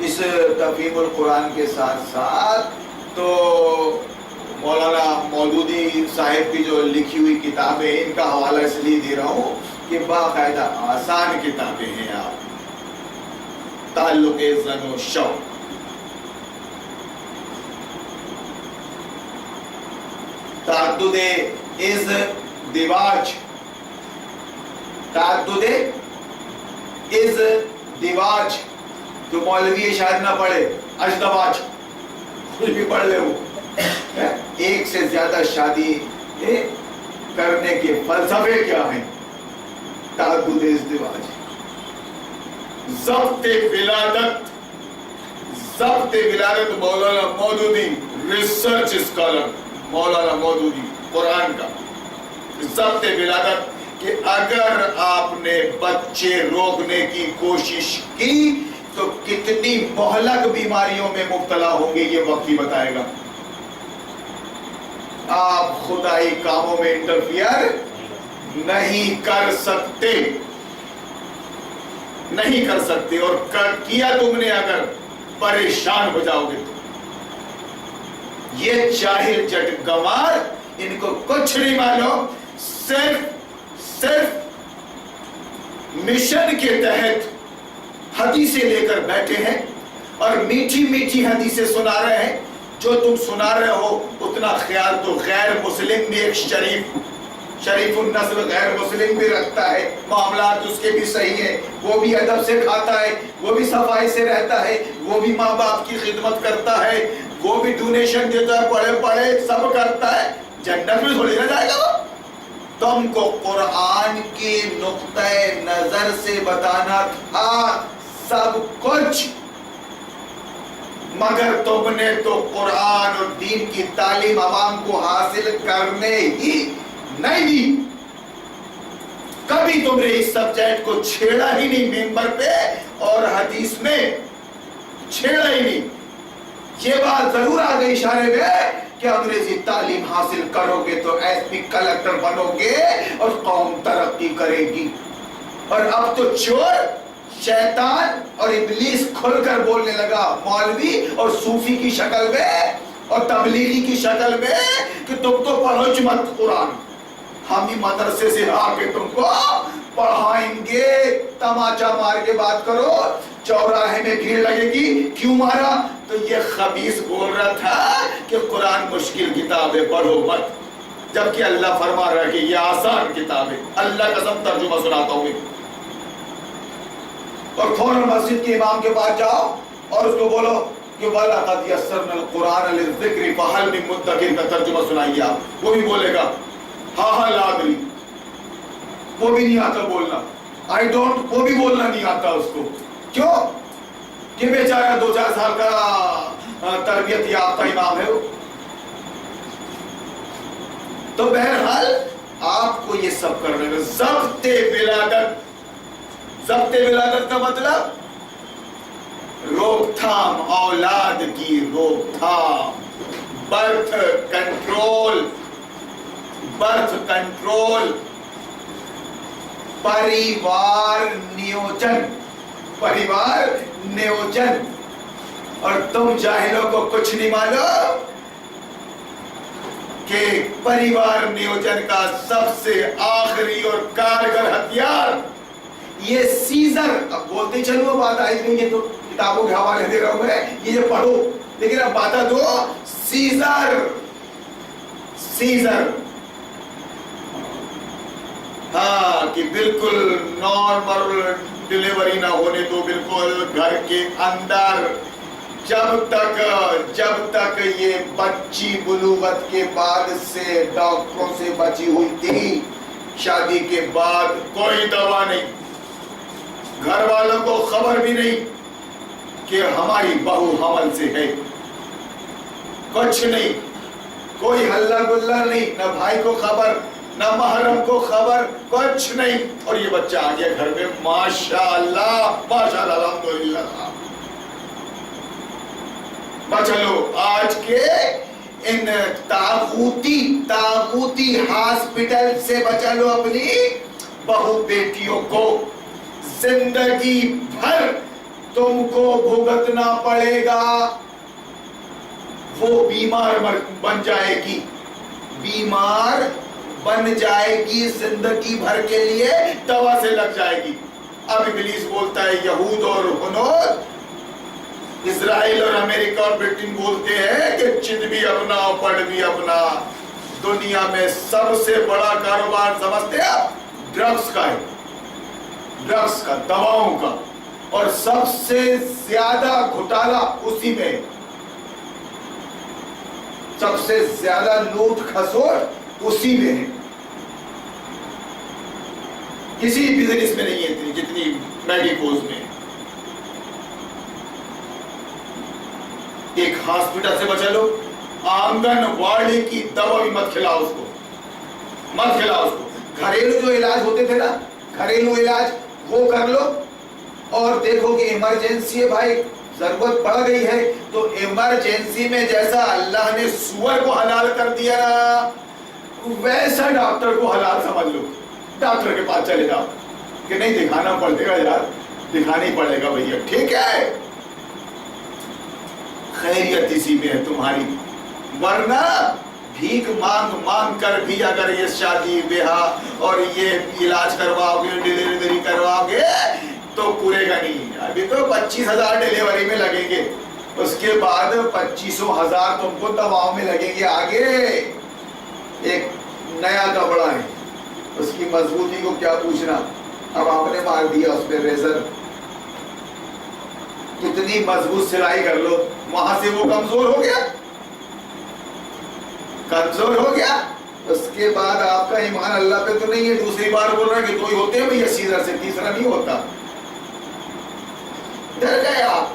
اس تفہیم القرآن کے ساتھ ساتھ، تو مولانا مودودی صاحب کی جو لکھی ہوئی کتابیں، ان کا حوالہ اس لیے دے رہا ہوں کہ باقاعدہ آسان کتابیں ہیں۔ آپ تعلق زن و شوق، تعدد ازدواج، تعدد ازدواج، جو مولوی شاید نہ پڑھے، ازدواج کچھ بھی پڑھ لے، وہ ایک سے زیادہ شادی کرنے کے فلسفے کیا ہیں؟ تعدد ازدواج، ضبط ولادت مولانا مودودی ریسرچ اسکالر مولانا مودودی قرآن کا ضبط ولادت کہ اگر آپ نے بچے روکنے کی کوشش کی تو کتنی مہلک بیماریوں میں مبتلا ہوں گے یہ وقت ہی بتائے گا. آپ خدائی کاموں میں انٹرفیئر نہیں کر سکتے، نہیں کر سکتے، اور کیا تم نے اگر پریشان ہو جاؤ گے. یہ جاہل جٹ گوار ان کو کچھ نہیں معلوم، صرف مشن کے تحت حدیثیں لے کر بیٹھے ہیں اور میٹھی میٹھی حدیثیں سنا رہے ہیں. جو تم سنا رہے ہو اتنا خیال تو غیر مسلم بھی ایک شریف النسل غیر مسلم بھی رکھتا ہے، معاملات اس کے بھی صحیح ہیں، وہ بھی ادب سے کھاتا ہے، وہ بھی صفائی سے رہتا ہے، وہ بھی ماں باپ کی خدمت کرتا ہے، وہ بھی ڈونیشن دیتا ہے، پڑھے پڑھے سب کرتا ہے، جنت میں تھوڑی نہ جائے گا وہ. تم کو قرآن کی نقطہ نظر سے بتانا تھا سب کچھ، مگر تم نے تو قرآن اور دین کی تعلیم عوام کو حاصل کرنے ہی نہیں دی. کبھی تم نے اس سبجیکٹ کو چھیڑا ہی نہیں ممبر پہ اور حدیث میں چھیڑا ہی نہیں. یہ بات ضرور آ گئی اشارے میں کہ انگریزی تعلیم حاصل کرو گے تو ایس پی کلکٹر بنو گے اور قوم ترقی کرے گی. اور اب تو چور شیطان اور ابلیس کھل کر بولنے لگا مولوی اور صوفی کی شکل میں اور تبلیغی کی شکل میں کہ تم تو پڑھو مت قرآن، ہم ہی مدرسے سے آ کے تم کو پڑھائیں گے. تماچا مار کے بات کرو، چوراہے میں بھیڑ لگے گی، کیوں مارا؟ تو یہ خبیث بول رہا تھا کہ قرآن مشکل کتاب ہے پڑھو مت، جبکہ اللہ فرما رہا ہے کہ یہ آسان کتاب ہے. اللہ قسم ترجمہ سناتا ہوں. اور فوراً مسجد کے امام کے پاس جاؤ اور اس کو بولو کہ وَلَقَدْ يَسَّرْنَا الْقُرْآنَ لِلذِّكْرِ فَهَلْ مِن مُدَّكِرٍ کا ترجمہ سنائیے آپ. وہ بھی بولے گا ہاں لا ادری، وہ بھی نہیں آتا بولنا، آئی ڈونٹ، وہ بھی بولنا نہیں آتا اس کو. کیوں کہ بیچارہ 2-4 سال کا تربیت یافتہ امام ہے وہ. تو بہرحال آپ کو یہ سب کرنے میں ضبط ولادت، ضبط ولادت کا مطلب روک تھام، اولاد کی روک تھام، برتھ کنٹرول، برتھ کنٹرول، پریوار نیوجن، پریوار نیوجن. اور تم جاہلوں کو کچھ نہیں معلوم کہ پریوار نیوجن کا سب سے آخری اور کارگر ہتھیار یہ سیزر. اب بولتے چلو بات آئی نہیں، یہ تو کتابوں کے حوالے دے رہا ہوں میں، یہ پڑھو، لیکن اب بتا دو سیزر. سیزر ہاں کہ بالکل نارمل ڈیلیوری نہ ہونے دو، بالکل گھر کے اندر. جب تک یہ بچی بلوغت کے بعد سے ڈاکٹروں سے بچی ہوئی تھی، شادی کے بعد کوئی دوا نہیں، گھر والوں کو خبر بھی نہیں کہ ہماری بہو حمل سے ہے، کچھ نہیں، کوئی ہلہ گلہ نہیں، نہ بھائی کو خبر، نہ محرم کو خبر، کچھ نہیں. اور یہ بچہ آ گیا گھر میں، ماشاءاللہ ماشاءاللہ الحمدللہ. بچلو آج کے ان تاغوتی ہاسپٹل سے بچلو اپنی بہو بیٹیوں کو. زندگی بھر تم کو بھگتنا پڑے گا. وہ بیمار بن جائے گی، بیمار بن جائے گی زندگی بھر کے لیے، دوا سے لگ جائے گی. اب ابلیس بولتا ہے یہود اور ہنود، اسرائیل اور امریکہ اور برٹن بولتے ہیں کہ چند بھی اپنا پڑھ بھی اپنا. دنیا میں سب سے بڑا کاروبار سمجھتے ہیں آپ ڈرگز کا ہے، ڈرگز کا، دواؤں کا، اور سب سے زیادہ گھٹالا اسی میں، سب سے زیادہ لوٹ کھسوٹ اسی میں ہے. کسی بزنس میں نہیں ہے جتنی میڈیکوز میں. ایک ہاسپٹل سے بچا لو، آنگن واڑی کی دوا بھی مت کھلاؤ اس کو، مت کھلاؤ اس کو. گھریلو جو علاج ہوتے تھے نا، گھریلو علاج وہ کر لو. اور دیکھو کہ ایمرجنسی ہے بھائی، ضرورت پڑ گئی ہے تو ایمرجنسی میں جیسا اللہ نے سور کو حلال کر دیا نا، ویسا ڈاکٹر کو حلال سمجھ لو. ڈاکٹر کے پاس چلے جاؤ کہ نہیں دکھانا پڑے گا یار، دکھانا ہی پڑے گا بھیا، ٹھیک ہے خیریت اسی میں ہے تمہاری. ورنہ بھیک مانگ مانگ کر بھی اگر یہ شادی بیاہ اور یہ علاج کرواؤ گے، ڈیلیوری کرواؤ گے تو پورے گا نہیں. ابھی تو 25,000 ڈیلیوری میں لگیں گے، اس کے بعد 25,000 تم کو دواؤں میں لگیں گے. آگے ایک نیا کپڑا ہے، اس کی مضبوطی کو کیا پوچھنا. اب آپ نے مار دیا اس پہ ریزر، کتنی مضبوط سلائی کر لو، وہاں سے وہ کمزور ہو گیا، کمزور ہو گیا. اس کے بعد آپ کا ایمان اللہ پہ تو نہیں ہے. دوسری بار بول رہا ہے کہ دو ہی ہوتے ہیں بھیا سیزر سے، تیسرا نہیں ہوتا. ڈر گئے آپ،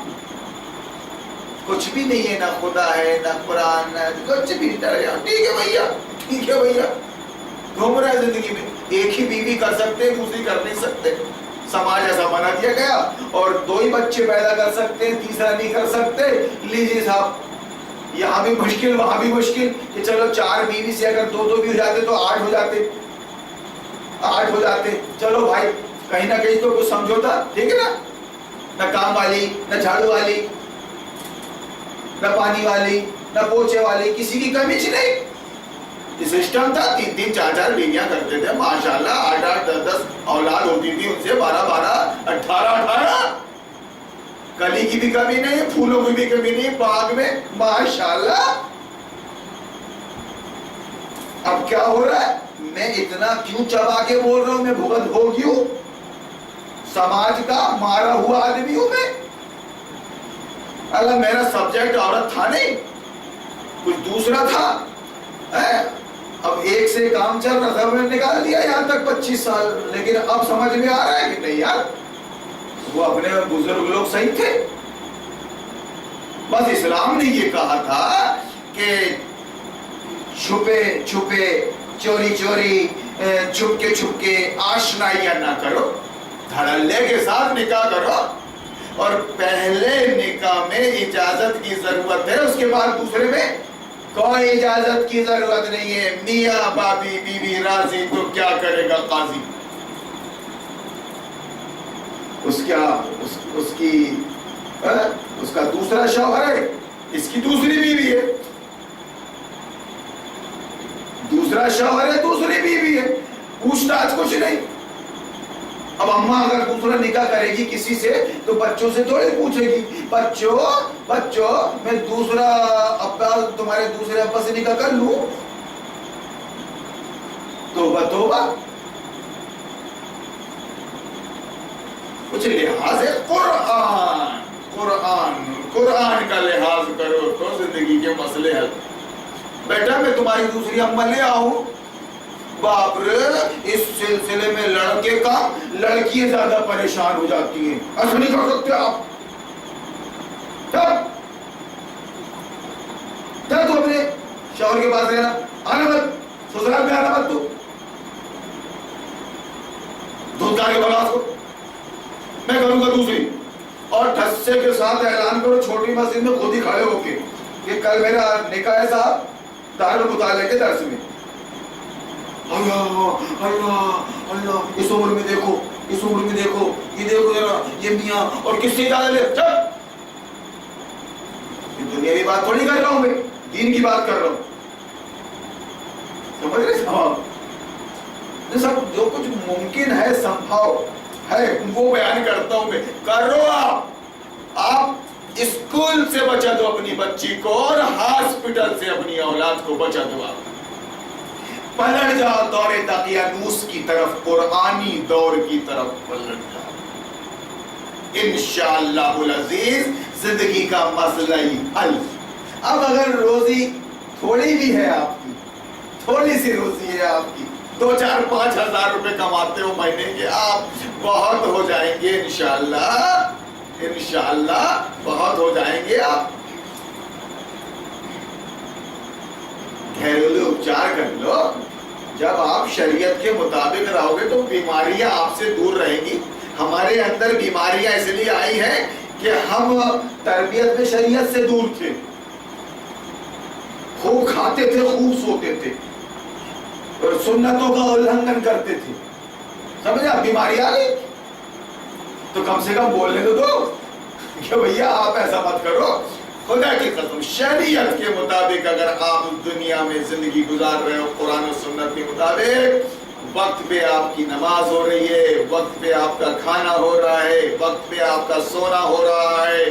کچھ بھی نہیں ہے، نہ خدا ہے نہ قرآن نہ کچھ بھی. ڈر گیا. ٹھیک ہے بھیا، ٹھیک ہے بھیا. گھوم رہا ہے زندگی میں، ایک ہی بیوی کر سکتے، دوسری کر نہیں سکتے. سماج ایسا بنا دیا گیا. اور 2 ہی بچے پیدا کر سکتے ہیں، تیسرا نہیں کر سکتے. لیجیے صاحب، یہاں بھی مشکل وہاں بھی مشکل کہ چلو 4 بیوی سے اگر 2 بھی ہو جاتے تو 8 ہو جاتے، 8 ہو جاتے. چلو بھائی کہیں نہ کہیں تو کچھ سمجھوتا، ٹھیک ہے نا. نہ کام والی، نہ جھاڑو والی، نہ پانی والی، نہ پوچھے والی، کسی کی کمی نہیں. سسٹم تھا 3 4 بیویاں کرتے تھے ماشاءاللہ. 8 10 اولاد ہوتی تھی ان سے، 12 18. کلی کی بھی کمی نہیں، پھولوں کی بھی کمی نہیں باغ میں ماشاءاللہ. اب کیا ہو رہا ہے؟ میں اتنا کیوں چبا کے بول رہا ہوں؟ میں بھگت ہو کیوں؟ سماج کا مارا ہوا آدمی ہوں میں. اللہ میرا سبجیکٹ عورت تھا نہیں، کچھ دوسرا تھا. اب ایک سے کام چل رہا تھا، میں نے نکال دیا یہاں تک 25 سال. لیکن اب سمجھ میں آ رہا ہے کہ نہیں یار، وہ اپنے بزرگ لوگ صحیح تھے. بس اسلام نے یہ کہا تھا کہ چھپے چھپے، چوری چوری، چھپ کے آشنائیاں نہ کرو، دھڑلے کے ساتھ نکاح کرو. اور پہلے نکاح میں اجازت کی ضرورت ہے، اس کے بعد دوسرے میں کوئی اجازت کی ضرورت نہیں ہے. میاں بابی بیوی راضی تو کیا کرے گا قاضی. اس کا دوسرا شوہر ہے، اس کی دوسری بیوی ہے، دوسرا شوہر ہے، دوسری بیوی ہے، پوچھ تاچھ کچھ نہیں. اب اماں اگر دوسرا نکاح کرے گی کسی سے تو بچوں سے تھوڑی پوچھے گی، بچوں میں دوسرا ابا، تمہارے دوسرے ابا سے نکاح کر لوں؟ توبہ توبہ. کچھ لحاظ ہے. قرآن کا لحاظ کرو تو زندگی کے مسئلے حل. بیٹا میں تمہاری دوسری اماں لے آؤں؟ باپ رے، اس سلسلے میں لڑکے کا لڑکیاں زیادہ پریشان ہو جاتی ہیں. ایسا نہیں کر سکتے آپ. تو اپنے شوہر کے پاس رہنا، آنا مت، سسرال میں آنا مت. تو دودھ کا کے بغاز کو میں کروں گا دوسری. اور ٹھسے کے ساتھ اعلان کرو چھوٹی مسجد میں خود ہی کھڑے ہو کے کہ کل میرا نکاح ہے صاحب دارالمطالعہ کے درس میں. اللہ اللہ اللہ، اس عمر میں دیکھو، اس عمر میں دیکھو، یہ دیکھو ذرا یہ میاں، اور کس سے اجازت لے. چل، دنیاوی بات تھوڑی کر رہا ہوں میں، دین کی بات کر رہا ہوں. سمجھ رہے صاحب؟ سب جو کچھ ممکن ہے سمبھاؤ ہے وہ بیان کرتا ہوں میں. کرو آپ اسکول سے بچا دو اپنی بچی کو، اور ہاسپٹل سے اپنی اولاد کو بچا دو. آپ پلٹ جاؤ دور دقیانوس کی طرف، قرآنی دور کی طرف پلٹ جاؤ. انشاءاللہ العزیز زندگی کا مسئلہ ہی حل. اب اگر روزی تھوڑی بھی ہے آپ کی، تھوڑی سی روزی ہے آپ کی، 2 4 5 ہزار روپے کماتے ہو مہینے کے، آپ بہت ہو جائیں گے انشاءاللہ. انشاءاللہ بہت ہو جائیں گے آپ. گھریلو اپچار کر لو. جب آپ شریعت کے مطابق رہو گے تو بیماریاں آپ سے دور رہیں گی. ہمارے اندر بیماریاں اس لیے آئی ہیں کہ ہم تربیت میں شریعت سے دور تھے. خوب کھاتے تھے, خوب سوتے تھے اور سنتوں کا النگھن کرتے تھے. سمجھا, بیماری آ گئی. تو کم سے کم بولنے تو دو کہ بھیا آپ ایسا مت کرو. خدا کی قسم شریعت کے مطابق اگر آپ دنیا میں زندگی گزار رہے ہو قرآن و سنت کے مطابق, وقت پہ آپ کی نماز ہو رہی ہے, وقت پہ آپ کا کھانا ہو رہا ہے, وقت پہ آپ کا سونا ہو رہا ہے,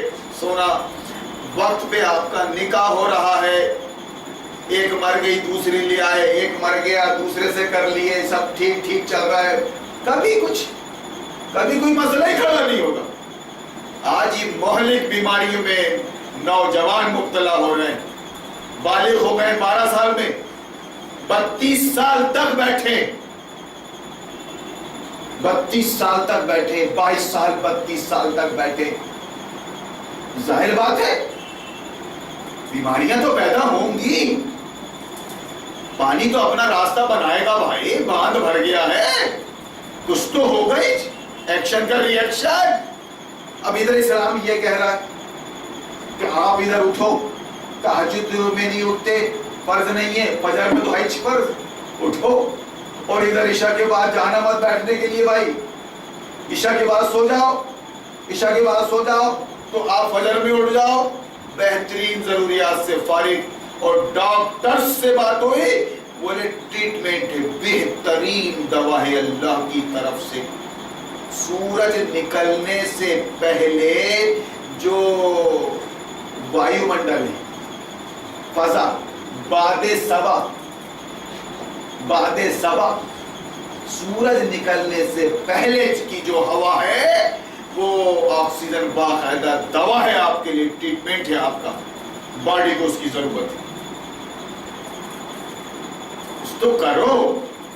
وقت پہ آپ کا نکاح ہو رہا ہے. ایک مر گئی دوسری لے آئے, ایک مر گیا دوسرے سے کر لیے, سب ٹھیک ٹھیک چل رہا ہے. کبھی کوئی مسئلہ ہی کھڑا نہیں ہوگا. آج ہی مہلک بیماریوں میں نوجوان مبتلا ہو رہے ہیں. بالغ ہو گئے 12 سال میں, 32 سال تک بیٹھے, 32 سال تک بیٹھے, 22 سال 32 سال تک بیٹھے. ظاہر بات ہے بیماریاں تو پیدا ہوں گی. پانی تو اپنا راستہ بنائے گا بھائی, باندھ بھر گیا ہے, کچھ تو ہو گئی, ایکشن کا ری ایکشن. اب ادھر اسلام یہ کہہ رہا ہے کہ آپ ادھر اٹھو, تہجد میں نہیں اٹھتے, فرض نہیں ہے, فجر میں تو ہے فرض, اٹھو. اور ادھر عشاء کے بعد جانا مت بیٹھنے کے لیے بھائی, عشاء کے بعد سو جاؤ, عشاء کے بعد سو جاؤ تو آپ فجر میں اٹھ جاؤ. بہترین ضروریات سے فارغ. اور ڈاکٹر سے بات ہوئی, بولے ٹریٹمنٹ بہترین دوا ہے اللہ کی طرف سے. سورج نکلنے سے پہلے جو وایو منڈل ہے, فضا, باد صبا, سورج نکلنے سے پہلے کی جو ہوا ہے وہ آکسیجن باقاعدہ دوا ہے آپ کے لیے, ٹریٹمنٹ ہے آپ کا. باڈی کو اس کی ضرورت ہے, اس تو کرو.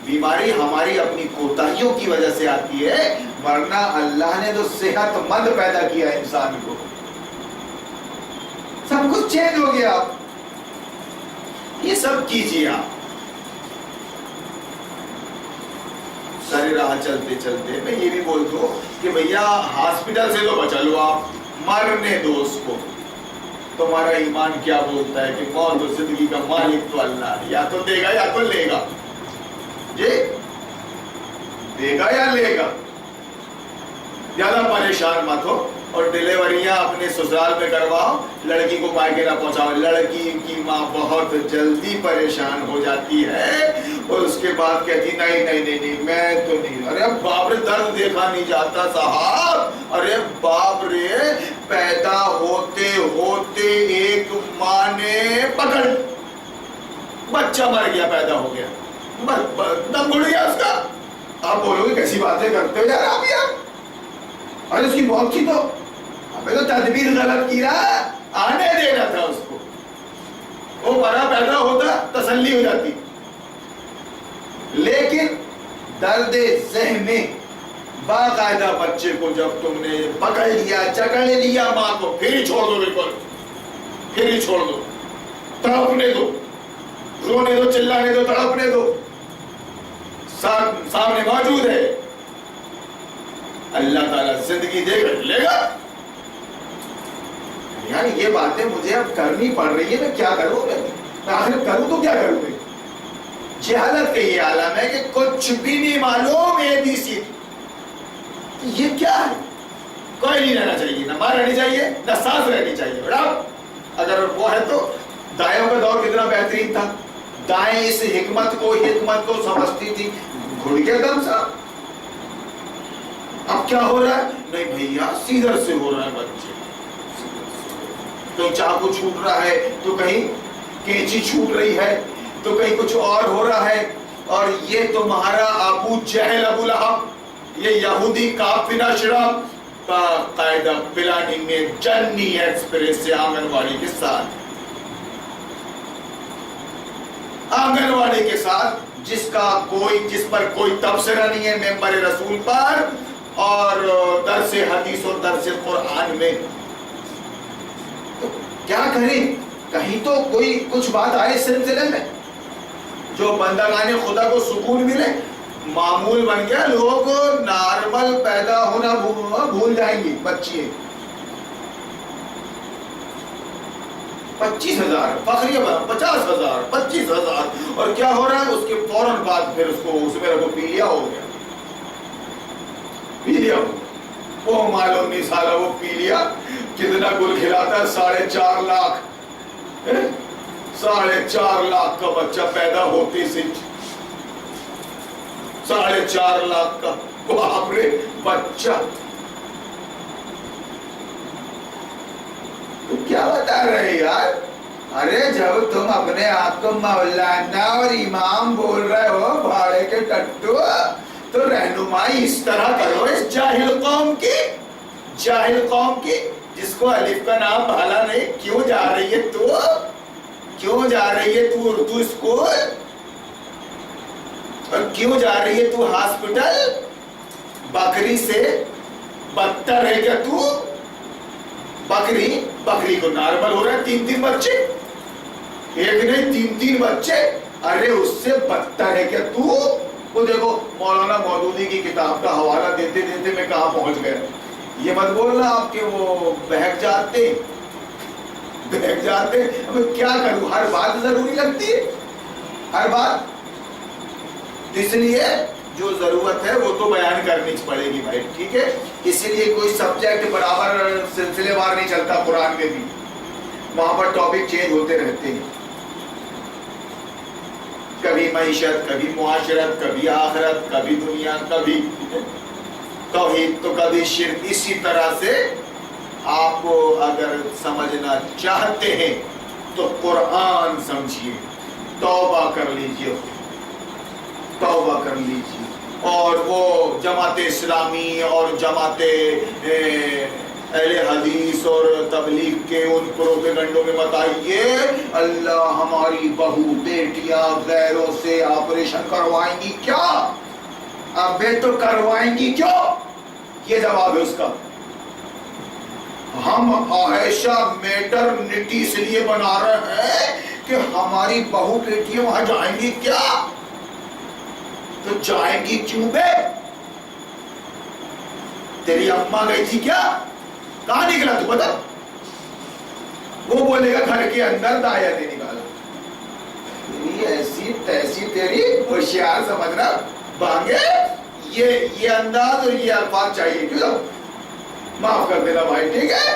بیماری ہماری اپنی کوتاہیوں کی وجہ سے آتی ہے, ورنہ اللہ نے تو صحت مند پیدا کیا انسان کو. سب کچھ چینج ہو گیا. یہ سب کیجیے آپ. ساری راہ چلتے چلتے میں یہ بھی بول دوں کہ بھیا ہاسپٹل سے تو بچا لو, آپ مرنے دو اس کو. تمہارا ایمان کیا بولتا ہے کہ موت و زندگی کا مالک تو اللہ ہے, یا تو دے گا یا تو لے گا. جی دے گا یا لے گا. زیادہ پریشان مت ہو, اور ڈیلیوریاں اپنے سسرال میں کرواؤ, لڑکی کو مائکے نہ پہنچاؤ. لڑکی کی ماں بہت جلدی پریشان ہو جاتی ہے اور اس کے بعد کہتی نہیں میں تو نہیں. ارے باپ رے, درد دیکھا نہیں جاتا صاحب. ارے باپ رے, پیدا ہوتے ہوتے ایک ماں نے پکڑ, بچہ مر گیا, پیدا ہو گیا, دم گھٹ گیا اس کا. آپ بولو گے کیسی باتیں کرتے ہو یار آپ یار. ارے اس کی موت کی تو ہمیں تو تدبیر غلط کی رہا, آنے دینا تھا اس کو. وہ مرا پیدا ہوتا تسلی ہو جاتی. لیکن درد ذہن میں باقاعدہ بچے کو جب تم نے پکڑ لیا, جکڑ لیا ماں کو, پھر ہی چھوڑ دو, بالکل پھر ہی چھوڑ دو. تڑپنے دو, رونے دو, چلانے دو, تڑپنے دو. سامنے موجود ہے, اللہ تعالیٰ زندگی دے کر لے گا. یار یہ باتیں مجھے اب کرنی پڑ رہی ہے, میں کیا کروں, میں آخر کروں تو کیا کروں. میں جہالت کا یہ عالم ہے کہ کچھ بھی نہیں معلوم اے بی سی. یہ کیا ہے؟ کوئی نہیں رہنا چاہیے, نہ ماں رہنی چاہیے, نہ سانس رہنی چاہیے. اگر وہ ہے تو دائیوں کا دور کتنا بہترین تھا. دائیں اس حکمت کو سمجھتی تھی, گھڑ کے دم صاحب. اب کیا ہو رہا ہے؟ نہیں بھیا سیدھر سے ہو رہا ہے بچے. کہیں چاقو چھوٹ رہا ہے, تو کہیں کینچی چھوٹ رہی ہے, تو کہیں کچھ اور ہو رہا ہے. اور یہ تمہارا ابو جہل, ابو لہب, یہ یہودی کافرہ شراب باقاعدہ پلاننگ میں جرنی ایکسپریس سے آنگن واڑی کے ساتھ, آنگن واڑی کے ساتھ, جس پر کوئی تبصرہ نہیں ہے ممبر رسول پر, اور درس حدیث اور درس قرآن میں. تو کیا کریں, کہیں تو کوئی کچھ بات آئے اس سلسلے میں. جو بندگان خدا کو سکون ملے معمول بن گیا. لوگ نارمل پیدا ہونا بھول جائیں گے. بچی 25,000 فخریہ 50,000 25,000 اور کیا ہو رہا ہے اس کے فوراً بعد پھر اس کو اس میں رکھو پیلیا ہو گیا. پیلیا وہ معلوم نہیں سارا وہ پیلیا کتنا گل کھلاتا ہے. 4.5 لاکھ 4.5 لاکھ کا بچہ پیدا ہوتے سے 4.5 لاکھ کا باپ رے بچہ. تو کیا بتا رہے یار؟ ارے جب تم اپنے آپ کو مولانا اور امام بول رہے ہو بھاڑے کے ٹٹو تو رہنمائی اس طرح کرو اس جاہل قوم کی جس کو الف کا نام بھالا نہیں. کیوں جا رہی ہے تو اردو اسکول اور کیوں جا رہی ہے تو ہاسپٹل؟ بکری سے بدتر ہے کیا تو؟ بکری کو نارمل ہو رہا ہے 3 بچے ایک نہیں 3 بچے. ارے اس سے بدتر ہے کیا تو؟ وہ دیکھو مولانا مودودی کی کتاب کا حوالہ دیتے دیتے میں کہاں پہنچ گیا. یہ مت بولنا آپ کے وہ بہک جاتے. اب کیا کروں ہر بات ضروری لگتی ہے ہر بات. اس لیے جو ضرورت ہے وہ تو بیان کرنی پڑے گی بھائی. ٹھیک ہے اسی لیے کوئی سبجیکٹ برابر سلسلے وار نہیں چلتا. قرآن میں بھی وہاں پر ٹاپک چینج ہوتے رہتے ہیں. کبھی معیشت کبھی معاشرت کبھی آخرت کبھی دنیا کبھی توحید تو کبھی شرک. اسی طرح سے آپ کو اگر سمجھنا چاہتے ہیں تو قرآن سمجھیے. توبہ کر لیجیے اور وہ جماعت اسلامی اور جماعت اہل حدیث اور تبلیغ کے ان پروپیگنڈوں میں بتائیے اللہ ہماری بہو بیٹیاں غیروں سے آپریشن کروائیں گی کیا؟ ابے تو کروائیں گی کیوں؟ یہ جواب ہے اس کا. ہم عائشہ میٹرنٹی اس لیے بنا رہے ہیں کہ ہماری بہو بیٹیاں وہاں جائیں گی کیا؟ تو جائیں گی کیوں بے؟ تیری اماں گئی تھی کیا؟ کہاں نکلا تو بتا. وہ بولے گا گھر کے اندر دایا نے نکالا. ایسی تیسی تیری ہوشیار سمجھنا بانگے. یہ انداز اور یہ الفاظ چاہیے. کیوں معاف کر دینا بھائی. ٹھیک ہے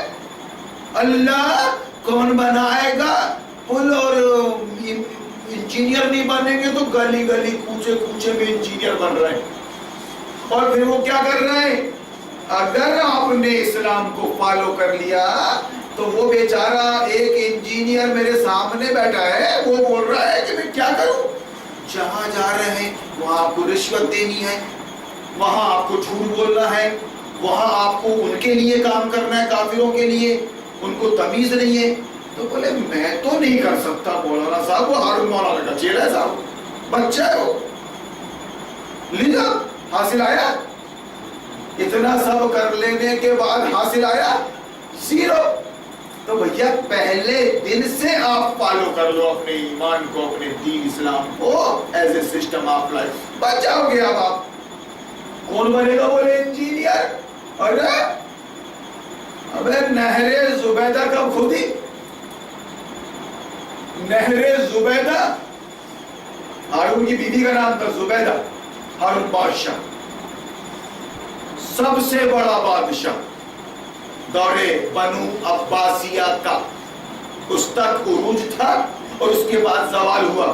اللہ کون بنائے گا پل اور انجینئر نہیں بنیں گے تو گلی گلی کوچے میں انجینئر بن رہے ہیں. اور پھر وہ کیا کر رہے ہیں؟ اگر آپ نے اسلام کو فالو کر لیا تو وہ بیچارہ ایک انجینئر میرے سامنے بیٹھا ہے وہ بول رہا ہے کہ میں کیا کروں. جہاں جا رہے ہیں وہاں آپ کو رشوت دینی ہے, وہاں آپ کو جھوٹ بولنا ہے, وہاں آپ کو ان کے لیے کام کرنا ہے, کافروں کے لیے. ان کو تمیز نہیں ہے. تو بولے میں تو نہیں کر سکتا مولانا صاحب, وہ ہارون مولانا کا چیلا ہے صاحب, بچہ ہے وہ. لیجا حاصل آیا, اتنا سب کر لینے کے بعد حاصل آیا زیرو. تو بھیا پہلے دن سے آپ فالو کر لو اپنے ایمان کو, اپنے دین اسلام کو as a system of life. بچ جاؤ گے. اب آپ کون بنے گا بولے انجینئر. ارے ابے نہر زبیدہ کب کھودی؟ نہر زبیدہ ہارون کی بیوی کا نام تھا زبیدہ. ہارون بادشاہ سب سے بڑا بادشاہ دورے بنو عباسیہ کا, اس تک عروج تھا اور اس کے بعد زوال ہوا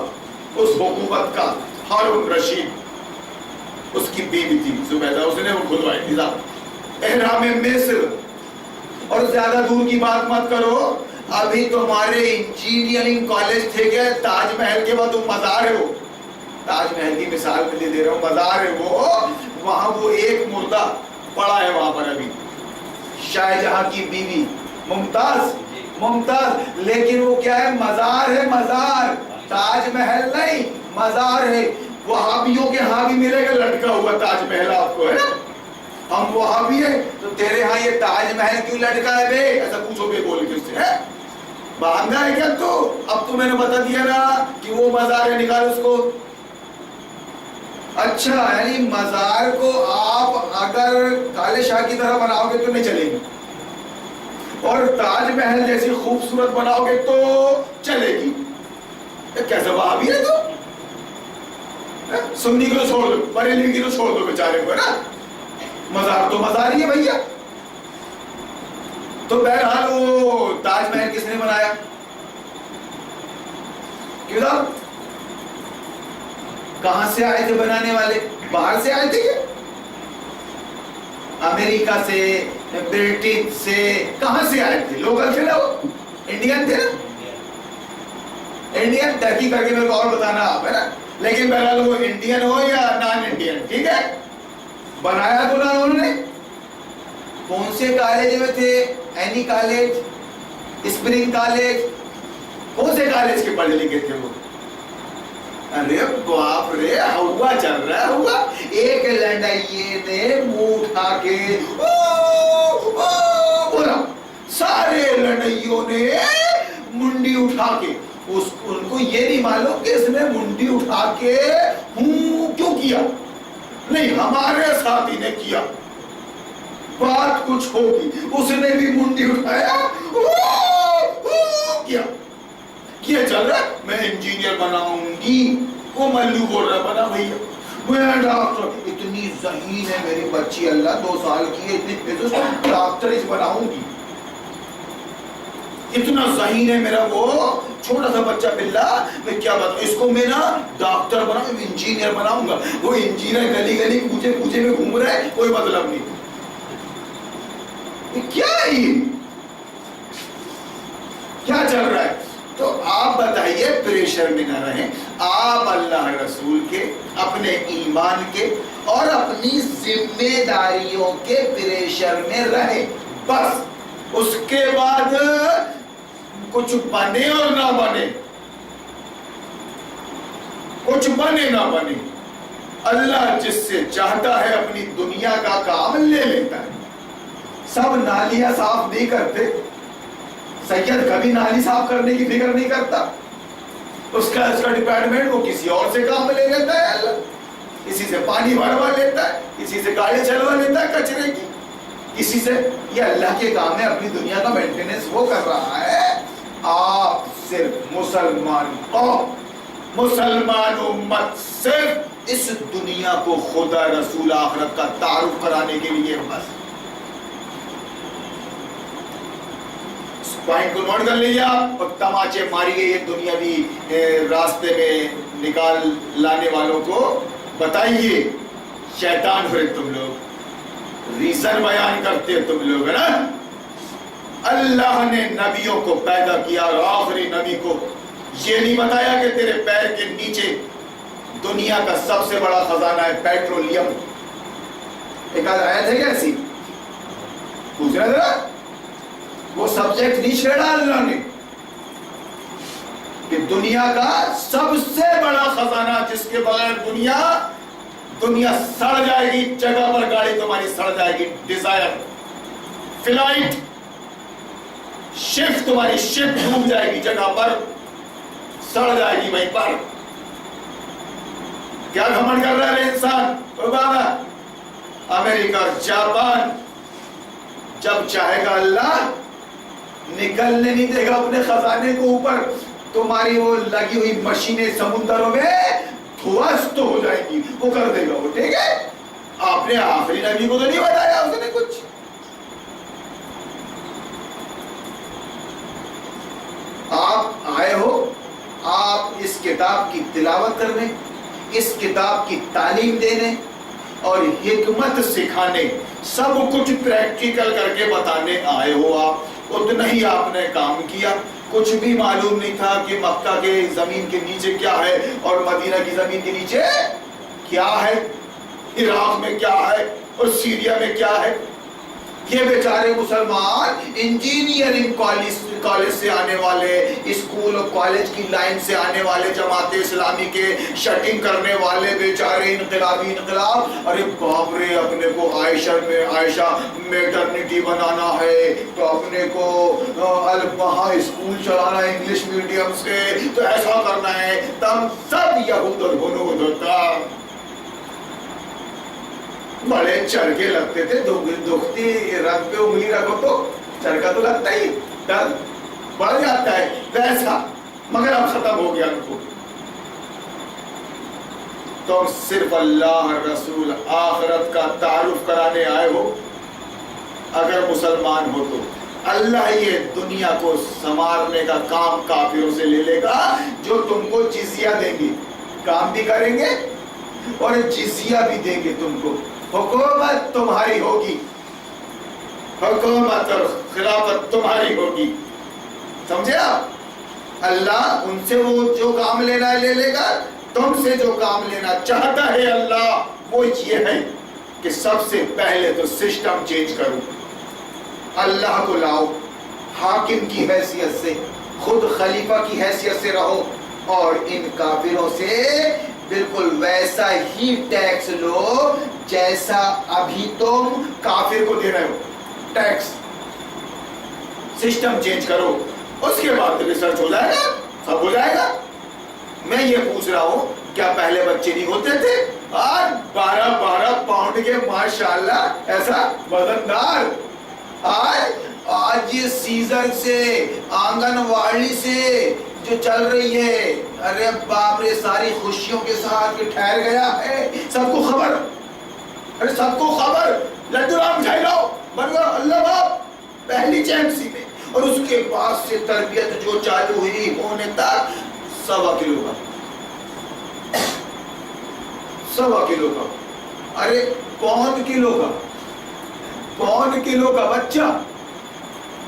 اس حکومت کا. ہارون رشید اس کی بیوی تھی زبیدہ, اس نے وہ کھلوائی نظام احرام مصر. اور زیادہ دور کی بات مت کرو, ابھی تمہارے انجینئرنگ کالج تھے کیا تاج محل کے بعد تم مزار ہے. وہ تاج محل کی مثال میں دے رہا ہوں, مزار ہے وہ. وہاں وہ ایک مردہ پڑا ہے وہاں پر ابھی, شاہ جہاں کی بیوی ممتاز. لیکن وہ کیا ہے؟ مزار ہے, مزار. تاج محل نہیں, مزار ہے. وہابیوں کے ہاں بھی ملے گا لٹکا ہوا تاج محل آپ کو, ہے نا. ہم وہابی ہیں تو تیرے ہاں یہ تاج محل کیوں لٹکا ہے بے؟ ایسا پوچھو بے بول کے اس سے. بھاگا ہے کیا تو؟ اب تو میں نے بتا دیا نا کہ وہ مزار ہے، نکال اس کو۔ اچھا یعنی مزار کو آپ اگر کالے شاہ کی طرح بناؤ گے تو نہیں چلے گی، اور تاج محل جیسی خوبصورت بناؤ گے تو چلے گی۔ کیسا وہابی ہے تو؟ سنی کو تو چھوڑ دو، بریلوی کی تو چھوڑ دو بیچارے کو، ہے نا؟ مزار تو مزار ہی ہے بھیا۔ تو بہرحال وہ تاج محل کس نے بنایا؟ کیوں صاحب؟ کہاں سے آئے تھے بنانے والے؟ باہر سے آئے تھے کیا؟ امریکہ سے، برٹش سے، کہاں سے آئے تھے؟ لوکل تھے نا وہ، انڈین تھے نا؟ انڈین تحقیق کر کے میرے کو اور بتانا آپ، ہے نا؟ لیکن بہرحال وہ انڈین ہو یا نان انڈین، ٹھیک ہے؟ بنایا تو نہ انہوں نے۔ کون سے کالج میں تھے؟ اینی کالج، اسپرنگ کالج، کون سے کالج کے پڑھے لکھے تھے وہ؟ ارے باپ رے، ہوا چل رہا ہے ہوا۔ ایک لنڈائیے نے منہ اٹھا کے بولا، سارے لنڈائیوں نے منڈی اٹھا کے، ان کو یہ نہیں معلوم کہ اس نے منڈی اٹھا کے کیوں کیا، نہیں ہمارے ساتھی نے کیا، بات کچھ ہوگی، اس نے بھی منڈی اٹھایا کیا چل رہا میں انجینئر بناؤں گی، وہ ملو بول رہا بنا بھیا میں ڈاکٹر، اتنی ذہین ہے میری بچی، اللہ 2 سال کی ہے، اتنی ڈاکٹر اس بناؤں گی، اتنا ذہین ہے میرا وہ چھوٹا سا بچہ بلا، میں کیا بتاؤں اس کو، میں نا ڈاکٹر بناؤں، انجینئر بناؤں گا۔ وہ انجینئر گلی گلی کوچے کوچے میں گھوم رہا ہے، کوئی مطلب نہیں۔ کیا ہے یہ؟ کیا چل رہا ہے؟ تو آپ بتائیے، پریشر میں نہ رہیں، آپ اللہ رسول کے، اپنے ایمان کے اور اپنی ذمہ داریوں کے پریشر میں رہیں، بس۔ اس کے بعد کچھ بنے اور نہ بنے، کچھ بنے نہ بنے، اللہ جس سے چاہتا ہے اپنی دنیا کا کام لے لیتا ہے۔ سب نالیاں صاف نہیں کرتے، سید کبھی نالی صاف کرنے کی فکر نہیں کرتا، اس کا ڈپارٹمنٹ وہ کسی اور سے کام لے لیتا ہے، اللہ کسی سے پانی بھروا لیتا ہے، کسی سے گاڑی چلوا لیتا ہے کچرے کی، کسی سے، یہ اللہ کے کام ہے، اپنی دنیا کا مینٹیننس وہ کر رہا ہے۔ آپ صرف مسلمان قوم، مسلمان امت صرف اس دنیا کو خدا رسول آخرت کا تعارف کرانے کے لیے بس۔ پوائنٹ کو نوٹ کر لیجیے آپ، اور تماچے ماری گئی ہے دنیاوی راستے میں نکال لانے والوں کو بتائیے، شیطان ہوئے تم لوگ، ریزن بیان کرتے تم لوگ، ہے نا؟ اللہ نے نبیوں کو پیدا کیا اور آخری نبی کو یہ نہیں بتایا کہ تیرے پیر کے نیچے دنیا کا سب سے بڑا خزانہ ہے پیٹرولیم؟ ایک آدھ آیت ہے کیسی؟ پوچھ رہا ذرا، وہ سبجیکٹ نہیں چھیڑا اللہ نے کہ دنیا کا سب سے بڑا خزانہ جس کے بغیر دنیا سڑ جائے گی، جگہ پر گاڑی تمہاری سڑ جائے گی، ڈیزائر فلائٹ شپ تمہاری شپ ڈوب جائے گی، جگہ پر سڑ جائے گی وہیں پر۔ کیا گھمنڈ کر رہا ہے انسان؟ اوباما، امریکہ اور جاپان، جب چاہے گا اللہ نکلنے نہیں دے گا اپنے خزانے کو اوپر، تمہاری وہ لگی ہوئی مشینیں سمندروں میں دھوست ہو جائیں گی، وہ کر دے گا وہ، ٹھیک ہے؟ آپ نے آخری نبی کو تو نہیں بتایا اس نے کچھ؟ آپ آئے ہو، آپ اس کتاب کی تلاوت کرنے، اس کتاب کی تعلیم دینے اور حکمت سکھانے، سب کچھ پریکٹیکل کر کے بتانے آئے ہو آپ، اتنا ہی آپ نے کام کیا۔ کچھ بھی معلوم نہیں تھا کہ مکہ کے زمین کے نیچے کیا ہے اور مدینہ کی زمین کے نیچے کیا ہے، عراق میں کیا ہے اور سیریا میں کیا ہے۔ یہ بیچارے مسلمان انجینئرنگ کالج سے آنے والے، اسکول اور کالج کی لائن سے آنے والے، جماعت اسلامی کے شٹنگ کرنے والے بیچارے انقلابی انقلاب، ارے باپ رے اپنے کو عائشہ میٹرنیٹی بنانا ہے، تو اپنے کو وہاں اسکول چلانا ہے انگلش میڈیم سے، تو ایسا کرنا ہے، تم سب یہود اور ہنود ہوتا، بڑے چرکے لگتے تھے، دکھتی رگ پہ انگلی رکھو تو چرکا تو لگتا ہی، درد بڑھ جاتا ہے ویسا، مگر اب ختم ہو گیا ان کو۔ تم صرف اللہ رسول آخرت کا تعارف کرانے آئے ہو، اگر مسلمان ہو تو اللہ یہ دنیا کو سنوارنے کا کام کافروں سے لے لے گا، جو تم کو جزیہ دیں گے، کام بھی کریں گے اور جزیہ بھی دیں گے تم کو، حکومت تمہاری ہوگی، حکومت اور خلافت تمہاری ہوگی، سمجھے آپ؟ اللہ ان سے وہ جو کام لینا ہے لے لے گا، تم سے جو کام لینا چاہتا ہے اللہ وہ یہ ہے کہ سب سے پہلے تو سسٹم چینج کرو، اللہ کو لاؤ، حاکم کی حیثیت سے، خود خلیفہ کی حیثیت سے رہو، اور ان کافروں سے بالکل ویسا ہی ٹیکس لو جیسا ابھی تم کافر کو دے رہے ہو، ٹیکس، سسٹم چینج کرو، اس کے بعد ریسرچ ہو جائے گا، سب ہو جائے گا۔ میں یہ پوچھ رہا ہوں کیا پہلے بچے نہیں ہوتے تھے؟ آج 12 پاؤنڈ کے ماشاءاللہ ایسا وزندار، آج یہ سیزر سے آنگن واڑی سے جو چل رہی ہے، ارے باپ رے ساری خوشیوں کے ساتھ یہ ٹھہر گیا ہے، سب کو خبر، ارے سب کو خبر، لڈو رام جھائلو بن گیا اللہ باپ پہلی چیمسی میں، اور اس کے بعد سے تربیت جو چالو ہوئی ہونے تک 1.25 کلو کا، 1.25 کلو کا، ارے پون کلو کا بچہ،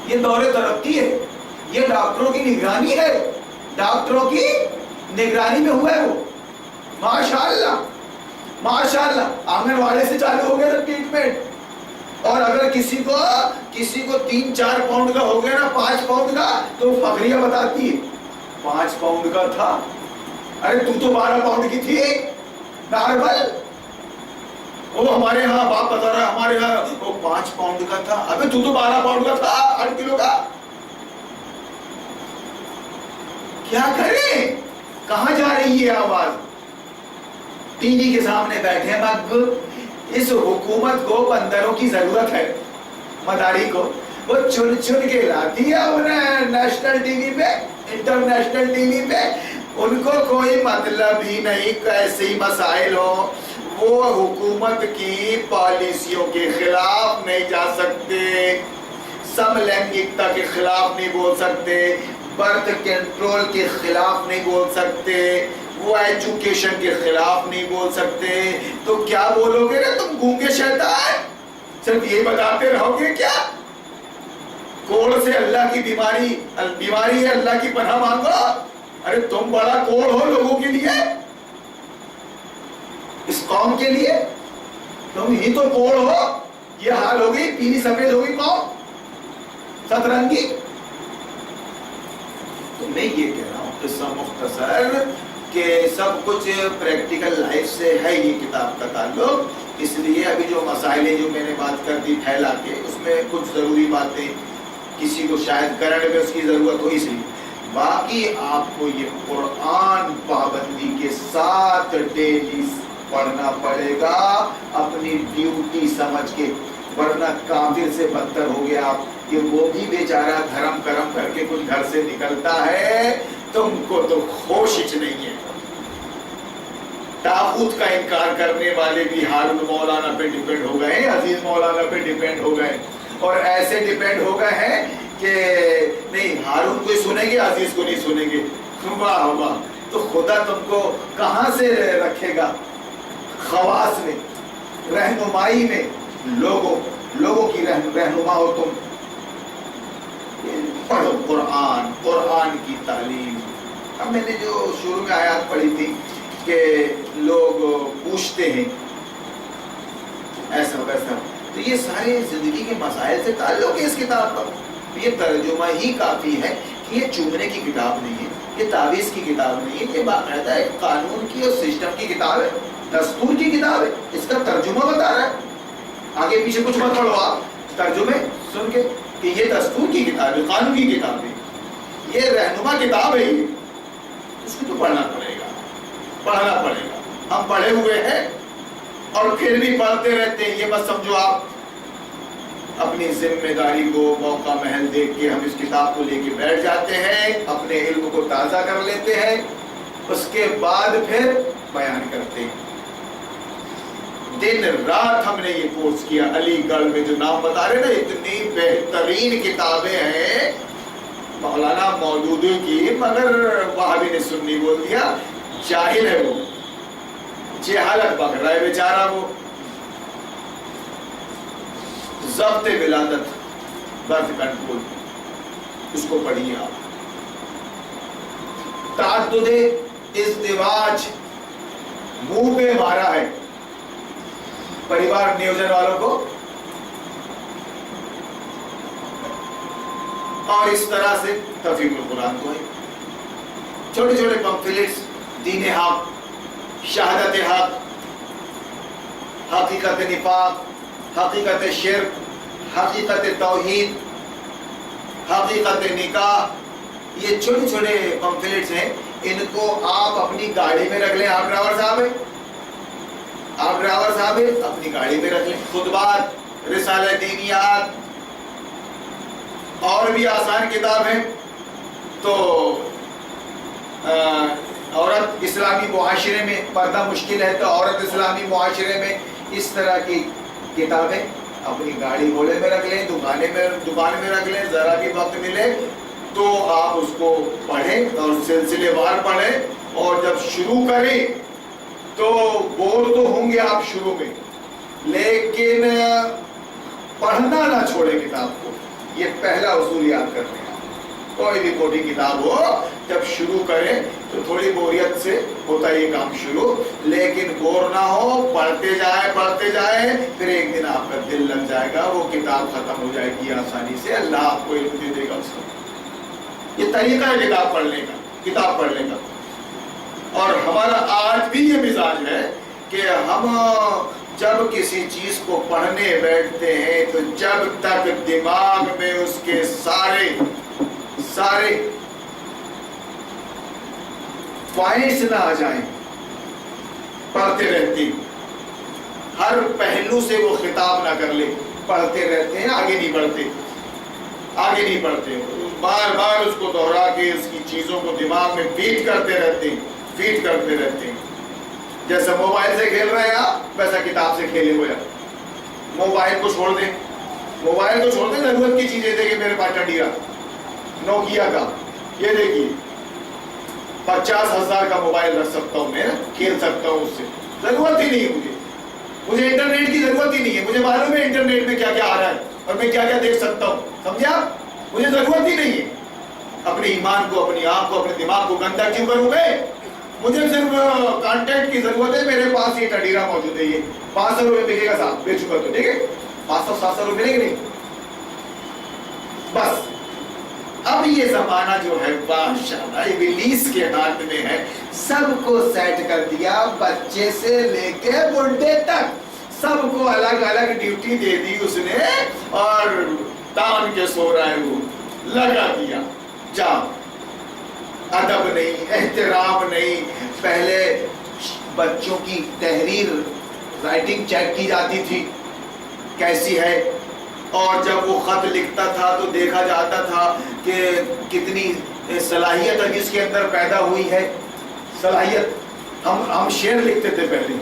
یہ دور ترقی ہے، یہ ڈاکٹروں کی نگرانی ہے، ڈاکٹروں کی نگرانی میں ہوا ہے وہ، ماشاءاللہ ماشاءاللہ، آنگن واڑے سے چالو ہو گیا تھا ٹریٹمنٹ، اور اگر کسی کو 3-4 پاؤنڈ کا ہو گیا نا، 5 پاؤنڈ کا، تو فخریہ بتاتی ہے 5 پاؤنڈ کا تھا، ارے تو 12 پاؤنڈ کی تھی نارمل، وہ ہمارے ہاں باپ بتا رہا ہے ہمارے ہاں وہ 5 پاؤنڈ کا تھا، ابے تو 12 پاؤنڈ کا تھا، 8 کلو کا، کیا کریں؟ کہاں جا رہی ہے آواز؟ ٹی وی کے سامنے بیٹھے مقبول، اس حکومت کو بندروں کی ضرورت ہے، مداری کو وہ چن کے لاتی ہے انہیں نیشنل ٹی وی پہ، انٹرنیشنل ٹی وی پہ، ان کو کوئی مطلب ہی نہیں کیسے ہی مسائل ہو، وہ حکومت کی پالیسیوں کے خلاف نہیں جا سکتے، سم لینگکتا کے خلاف نہیں بول سکتے، برتھ کنٹرول کے خلاف نہیں بول سکتے، وہ ایجوکیشن کے خلاف نہیں بول سکتے، تو کیا بولو گے نا تم گونگے شیطان؟ صرف یہ بتاتے رہو گے کیا؟ کوڑ سے اللہ کی بیماری ہے، اللہ کی پناہ مانگو، ارے تم بڑا کوڑ ہو لوگوں کے لیے، اس قوم کے لیے، تم ہی تو کوڑ ہو، یہ حال ہو گئی، پیلی سفید ہو گئی قوم، سترنگی۔ تو میں یہ کہہ رہا ہوں قصہ مختصر کہ سب کچھ پریکٹیکل لائف سے ہے یہ کتاب کا تعلق، اس لیے ابھی جو مسائل جو میں نے بات کر دی پھیلا کے، اس میں کچھ ضروری باتیں کسی کو شاید کرنے میں اس کی ضرورت ہو، اس لیے باقی آپ کو یہ قرآن پابندی کے ساتھ ڈیلی پڑھنا پڑے گا، اپنی ڈیوٹی سمجھ کے، ورنہ کافر سے بدتر ہو گیا آپ، کہ وہ بھی بیچارہ دھرم کرم کر کے کچھ گھر سے نکلتا ہے، تم کو تو ہوش نہیں ہے۔ طاغوت کا انکار کرنے والے بھی ہارون مولانا پہ ڈیپینڈ ہو گئے ہیں، عزیز مولانا پہ ڈیپینڈ ہو گئے، اور ایسے ڈیپینڈ ہو گئے ہیں کہ نہیں ہارون کو سنیں گے، عزیز کو نہیں سنیں گے، واہ واہ، تو خدا تم کو کہاں سے رکھے گا؟ خواص میں، رہنمائی میں، لوگوں کی رہنما ہو تم، پڑھو قرآن کی تعلیم۔ اب میں نے جو شروع میں آیات پڑھی تھی کہ لوگ پوچھتے ہیں ایسا ویسا، تو یہ سارے زندگی کے مسائل سے تعلق ہے اس کتاب کا، یہ ترجمہ ہی کافی ہے کہ یہ چومنے کی کتاب نہیں ہے، یہ تعویذ کی کتاب نہیں ہے، یہ باقاعدہ ایک قانون کی اور سسٹم کی کتاب ہے، دستور کی کتاب ہے، اس کا ترجمہ بتا رہا ہے۔ آگے پیچھے کچھ مت پڑھو آپ، ترجمے سن کے کہ یہ دستور کی کتاب ہے، قانون کی کتاب ہے، یہ رہنما کتاب ہے، یہ اس کو تو پڑھنا پڑے گا، پڑھنا پڑے گا۔ ہم پڑھے ہوئے ہیں اور پھر بھی پڑھتے رہتے ہیں، یہ مت سمجھو آپ اپنی ذمہ داری کو موقع محل دیکھ کے ہم اس کتاب کو لے کے بیٹھ جاتے ہیں، اپنے علم کو تازہ کر لیتے ہیں، اس کے بعد پھر بیان کرتے ہیں۔ دن رات ہم نے یہ کورس کیا علی گڑھ میں، جو نام بتا رہے نا، اتنی بہترین کتابیں ہیں مولانا مودودی کی، مگر وہابی نے سنی بول دیا، جاہل ہے وہ، جہالت پکڑ رہا ہے بیچارہ وہ۔ ضبط ولادت، برتھ کنٹرول، اس کو پڑھیے آپ۔ تعدد ازدواج منہ پہ مارا ہے پریوار نیوجن والوں کو، اور اس طرح سے تفہیم القرآن کو ہے۔ چھوٹے چھوٹے پمفلٹس، دین حق، شہادت حق، حقیقت نفاق، حقیقت شرک، حقیقت توحید، حقیقت نکاح، یہ چھوٹے چھوٹے پمفلٹس ہیں، ان کو آپ اپنی گاڑی میں رکھ لیں۔ آپ ڈرائیور صاحب ہیں، آپ ڈرائیور صاحب ہیں، اپنی گاڑی میں رکھ لیں۔ خطبات، رسالہ دینیات، اور بھی آسان کتاب ہے۔ تو عورت اسلامی معاشرے میں، پردہ مشکل ہے تو عورت اسلامی معاشرے میں، اس طرح کی کتابیں اپنی گاڑی گھوڑے میں رکھ لیں، دکان میں رکھ لیں، ذرا بھی وقت ملے تو آپ اس کو پڑھیں اور سلسلے وار پڑھیں، اور جب شروع کریں تو بور تو ہوں گے آپ شروع میں، لیکن پڑھنا نہ چھوڑیں کتاب کو۔ یہ پہلا اصول یاد کرتے ہیں۔ کوئی بھی موٹی کتاب ہو، جب شروع کریں تو تھوڑی بوریت سے ہوتا ہے یہ کام شروع، لیکن بور نہ ہو، پڑھتے جائیں، پھر ایک دن آپ کا دل لگ جائے گا، وہ کتاب ختم ہو جائے گی آسانی سے، اللہ آپ کو علم دے دے گا اس کا۔ یہ طریقہ ہے کتاب پڑھنے کا۔ اور ہمارا آج بھی یہ مزاج ہے کہ ہم جب کسی چیز کو پڑھنے بیٹھتے ہیں تو جب تک دماغ میں اس کے سارے پوائنٹس نہ آ جائیں، پڑھتے رہتے ہیں، ہر پہلو سے وہ خطاب نہ کر لے، پڑھتے رہتے ہیں، آگے نہیں بڑھتے، بار بار اس کو دوہرا کے اس کی چیزوں کو دماغ میں فیڈ کرتے رہتے ہیں۔ جیسا موبائل سے کھیل رہے ہیں آپ، ویسا کتاب سے کھیلے ہوئے آپ۔ موبائل کو چھوڑ دیں، ضرورت کی چیزیں دیکھیں۔ میرے پاس ٹنڈیرا نوکیا کا، یہ دیکھیے 50,000 کا موبائل رکھ سکتا ہوں میں، کھیل سکتا ہوں اس سے، ضرورت ہی نہیں ہے مجھے انٹرنیٹ کی ضرورت ہی نہیں ہے۔ مجھے معلوم ہے انٹرنیٹ میں کیا کیا آ رہا ہے اور میں کیا کیا دیکھ سکتا ہوں، سمجھے آپ؟ مجھے ضرورت ہی نہیں ہے۔ اپنے ایمان کو، اپنی آنکھ کو، اپنے دماغ کو گندا کیوں کروں میں؟ مجھے صرف کانٹیکٹ کی ضرورت ہے۔ میرے پاس یہ ٹنڈیرا موجود ہے، یہ 500 روپے بکے گا صاحب، بیچ چکا تو ٹھیک ہے، 500-700 روپے ملے گا نہیں؟ بس اب یہ زمانہ جو ہے ماشاءاللہ ابلیس کے ہاتھ میں ہے، سب کو سیٹ کر دیا، بچے سے لے کے بڈھے تک سب کو الگ الگ ڈیوٹی دے دی اس نے، اور تان کے سو رہا ہے، وہ لگا دیا، جا، ادب نہیں، احترام نہیں۔ پہلے بچوں کی تحریر، رائٹنگ چیک کی جاتی تھی کیسی ہے، اور جب وہ خط لکھتا تھا تو دیکھا جاتا تھا کہ کتنی صلاحیت اب اس کے اندر پیدا ہوئی ہے۔ صلاحیت، ہم شعر لکھتے تھے پہلے،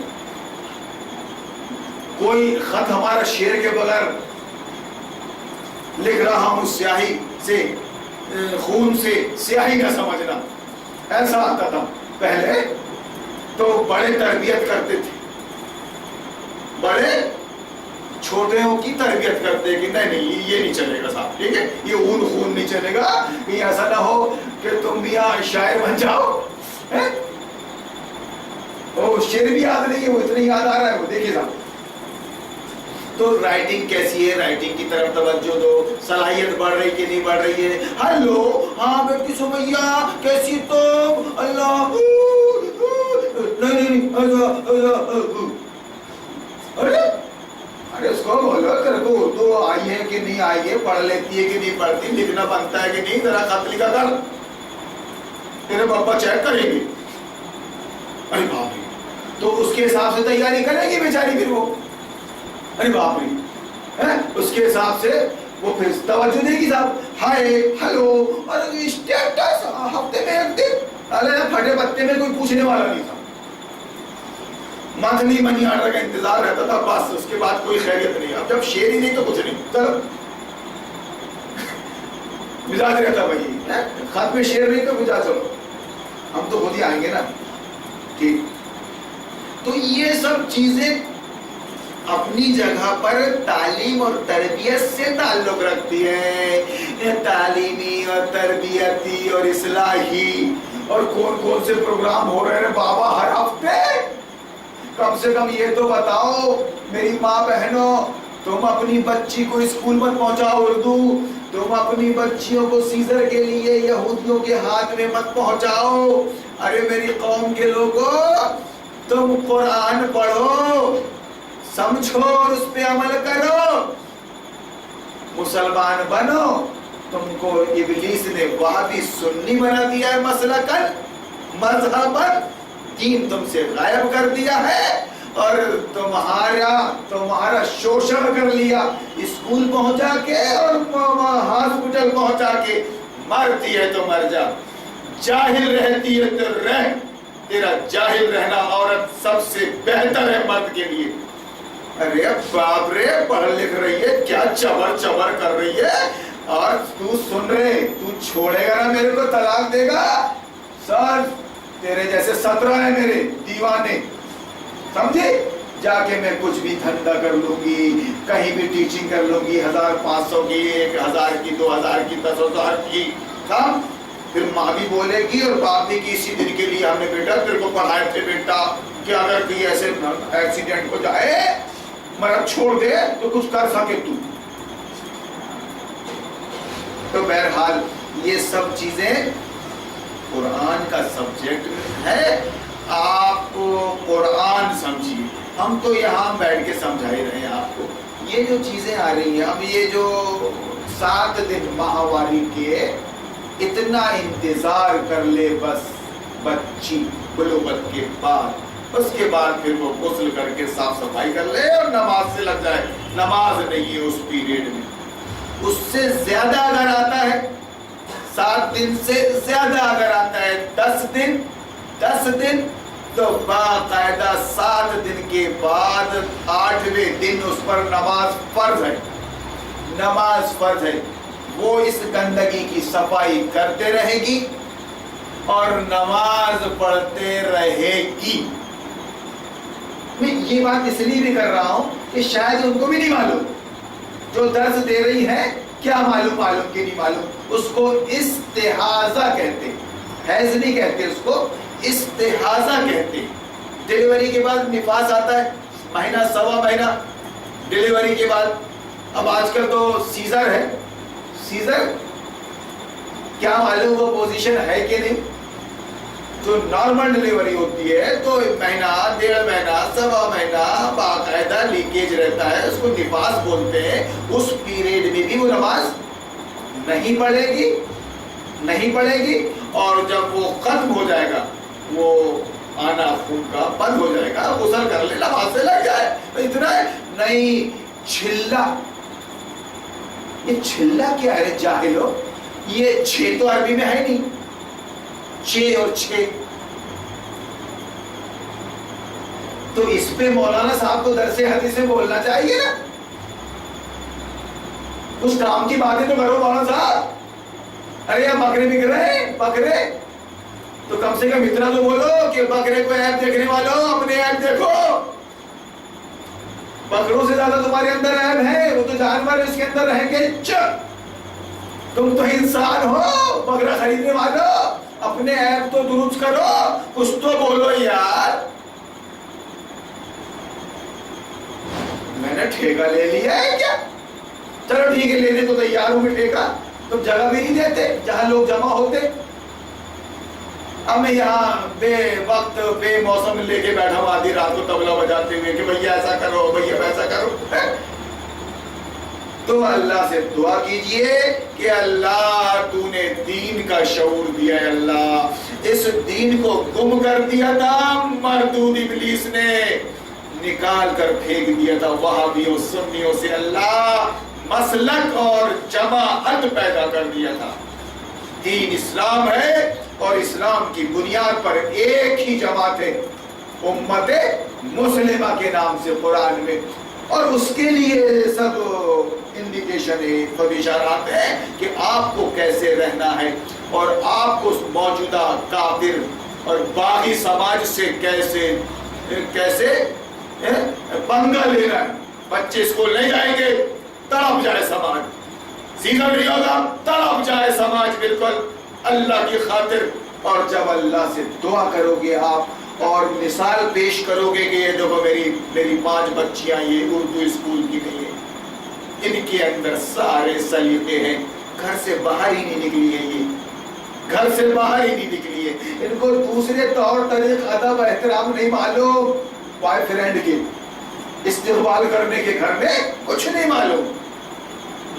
کوئی خط ہمارا شعر کے بغیر لکھ رہا ہوں سیاہی سے، خون سے سیاہی نہ سمجھنا، ایسا آتا تھا پہلے۔ تو بڑے تربیت کرتے تھے، بڑے چھوٹوں کی تربیت کرتے کہ نہیں یہ نہیں چلے گا صاحب، ٹھیک ہے، یہ خون نہیں چلے گا، یہ ایسا نہ ہو کہ تم میاں شاعر بن جاؤ۔ وہ شعر بھی یاد نہیں ہے، وہ اتنا یاد آ رہا ہے، وہ دیکھیے صاحب تو رائٹنگ کیسی ہے، رائٹنگ کی طرف توجہ دو، صلاحیت بڑھ رہی کہ نہیں بڑھ رہی ہے. ہلو ہاں بیٹی سمیہ کیسی تم، اللہ نہیں ارے اس کو بولو تیرے کو اردو آئی ہے کہ نہیں آئی ہے، پڑھ لیتی ہے کہ نہیں پڑھتی، لکھنا بنتا ہے کہ نہیں، ذرا خط لکھا کر، تیرے پاپا چیک کریں گے. ارے باپ رے، تو اس کے حساب سے تیاری کرے گی بیچاری پھر وہ، ارے باپ رے، اس کے حساب سے وہ پھر توجہ دے گی صاحب. ہائے ہلو اور اسٹیٹس ہفتے میں ایک دن، ارے پھٹے پتے میں کوئی پوچھنے والا نہیں تھا، منتھلی منی آرڈر کا انتظار رہتا تھا بس، اس کے بعد کوئی خیریت نہیں. اب جب شیر ہی نہیں تو کچھ نہیں، چلو مزاج رہتا بھائی، خط میں شیر نہیں تو مزاج، چلو ہم تو خود ہی آئیں گے نا. ٹھیک، تو یہ سب چیزیں اپنی جگہ پر تعلیم اور تربیت سے تعلق رکھتی ہے، تعلیمی اور تربیتی اور اصلاحی. اور کون کون سے پروگرام ہو رہے ہیں بابا ہر ہفتے؟ کم سے کم یہ تو بتاؤ میری ماں بہنوں، تم اپنی بچی کو اسکول مت پہنچاؤ اردو، تم اپنی بچیوں کو سیزر کے لیے یہودیوں کے ہاتھ میں مت پہنچاؤ. ارے میری قوم کے لوگوں، تم قرآن پڑھو، سمجھو اور اس پہ عمل کرو، مسلمان بنو. تم کو ابلیس نے وہابی سنی بنا دیا ہے، مسلکن مذہبن، دین تم سے غائب کر دیا ہے اور تمہارا شوشن کر لیا، اسکول پہنچا کے اور ہاسپٹل پہنچا کے. مرتی ہے تو مر جا، جاہل رہتی ہے تو رہ، تیرا جاہل رہنا عورت سب سے بہتر ہے مرد کے لیے. ارے باپ رے، پڑھ لکھ رہی ہے، کیا چور چور کر رہی ہے، اور تو سن رہے، تو چھوڑے گا نا میرے کو، طلاق دے گا. سر تیرے جیسے 17 ہیں میرے دیوانے، سمجھے، جا کے میں کچھ بھی دھندا کر لوں گی، کہیں بھی ٹیچنگ کر لوں گی، 1500 کی، 1000 کی، 2000 کی، 10,000 کی کام. پھر ماں بھی بولے گی اور باپ بھی کہ اسی دن کے لیے ہم نے بیٹا تیرے کو پڑھائے تھے بیٹا کہ اگر کوئی ایسے ایکسیڈنٹ ہو جائے مگر چھوڑ دے تو کچھ کر سکے تو. تو بہرحال یہ سب چیزیں قرآن کا سبجیکٹ ہے، آپ قرآن سمجھیے. ہم تو یہاں بیٹھ کے سمجھا ہی رہے ہیں آپ کو. یہ جو چیزیں آ رہی ہیں، اب یہ جو 7 دن ماہواری کے اتنا انتظار کر لے بس بچی بلوغت کے بعد، اس کے بعد پھر وہ غسل کر کے صاف صفائی کر لے اور نماز سے لگ جائے. نماز نہیں ہے اس پیریڈ میں، اس سے زیادہ اگر آتا ہے، 7 دن سے زیادہ اگر آتا ہے 10 دن تو باقاعدہ 7 دن کے بعد 8ویں دن اس پر نماز فرض ہے. نماز فرض ہے، وہ اس گندگی کی صفائی کرتے رہے گی اور نماز پڑھتے رہے گی. میں یہ بات اس لیے بھی کر رہا ہوں کہ شاید ان کو بھی نہیں معلوم، جو درس دے رہی ہے کیا معلوم کہ نہیں معلوم. اس کو استحاضہ کہتے، حیض نہیں کہتے، اس کو استحاضہ کہتے. ڈیلیوری کے بعد نفاس آتا ہے، مہینہ سوا مہینہ ڈیلیوری کے بعد. اب آج کل تو سیزر ہے، سیزر کیا معلوم وہ پوزیشن ہے کہ نہیں. جو نارمل ڈیلیوری ہوتی ہے تو مہینہ، 1.5 مہینہ، سوا مہینہ باقاعدہ لیکیج رہتا ہے، اس کو نفاس بولتے ہیں. اس پیریڈ میں بھی وہ نماز نہیں پڑھے گی اور جب وہ ختم ہو جائے گا، وہ آنا خون کا بند ہو جائے گا، غسل کر لے، نماز سے لگ جائے. اتنا ہے نہیں. چھلا، یہ چھلا کیا ہے جاہلو؟ یہ 6 تو عربی میں ہے نہیں، 6 اور 6. تو اس پہ مولانا صاحب کو درس حدیث میں بولنا چاہیے نا، اس کام کی باتیں تو کرو مولانا صاحب. ارے یہ بکرے بک رہے ہیں، بکرے تو کم سے کم اتنا تو بولو کہ بکرے کو عیب دیکھنے والوں اپنے عیب دیکھو. بکروں سے زیادہ تمہارے اندر عیب ہے، وہ تو جانور اس کے اندر رہیں گے. تم تو انسان ہو، بکرا خریدنے والوں، اپنے عیب تو درست کرو، کچھ تو بولو یار. میں نے ٹھیکہ لے لیا ہے کیا؟ چلو ٹھیک ہے، لینے کو تیار ہوں میں ٹھیکہ، تم جگہ بھی نہیں دیتے جہاں لوگ جمع ہوتے۔ اب میں یہاں بے وقت بے موسم لے کے بیٹھا ہوں آدھی رات کو طبلہ بجاتے ہوئے کہ بھیا ایسا کرو، بھیا ویسا کرو۔ تو اللہ سے دعا کیجئے کہ اللہ تو نے دین کا شعور دیا ہے، اللہ اس دین کو گم کر دیا تھا مردود ابلیس نے، نکال کر پھینک دیا تھا وہابیوں سنیوں سے، اللہ مسلک اور جماعت پیدا کر دیا تھا۔ دین اسلام ہے اور اسلام کی بنیاد پر ایک ہی جماعت ہے، امت مسلمہ کے نام سے قرآن میں، اور اس کے لیے سب انڈیکیشن ہے، سب اشارات ہیں کہ آپ کو کیسے رہنا ہے اور آپ کو موجودہ کافر اور باغی سماج سے کیسے پنگا لینا ہے۔ بچے اسکول نہیں جائیں گے، تڑپ جائے سماج، سیدھا نہیں ہوگا، تڑپ جائے سماج بالکل اللہ کی خاطر۔ اور جب اللہ سے دعا کرو گے آپ اور مثال پیش کرو گے کہ یہ دیکھو میری 5 بچیاں یہ اردو اسکول کی نہیں ہے، ان کے اندر سارے سلیقے ہیں، گھر سے باہر ہی نہیں نکلی ہے، یہ گھر سے باہر ہی نہیں نکلی ہے، ان کو دوسرے طور طریق ادب احترام نہیں معلوم، بوائے فرینڈ کے استقبال کرنے کے گھر میں کچھ نہیں معلوم،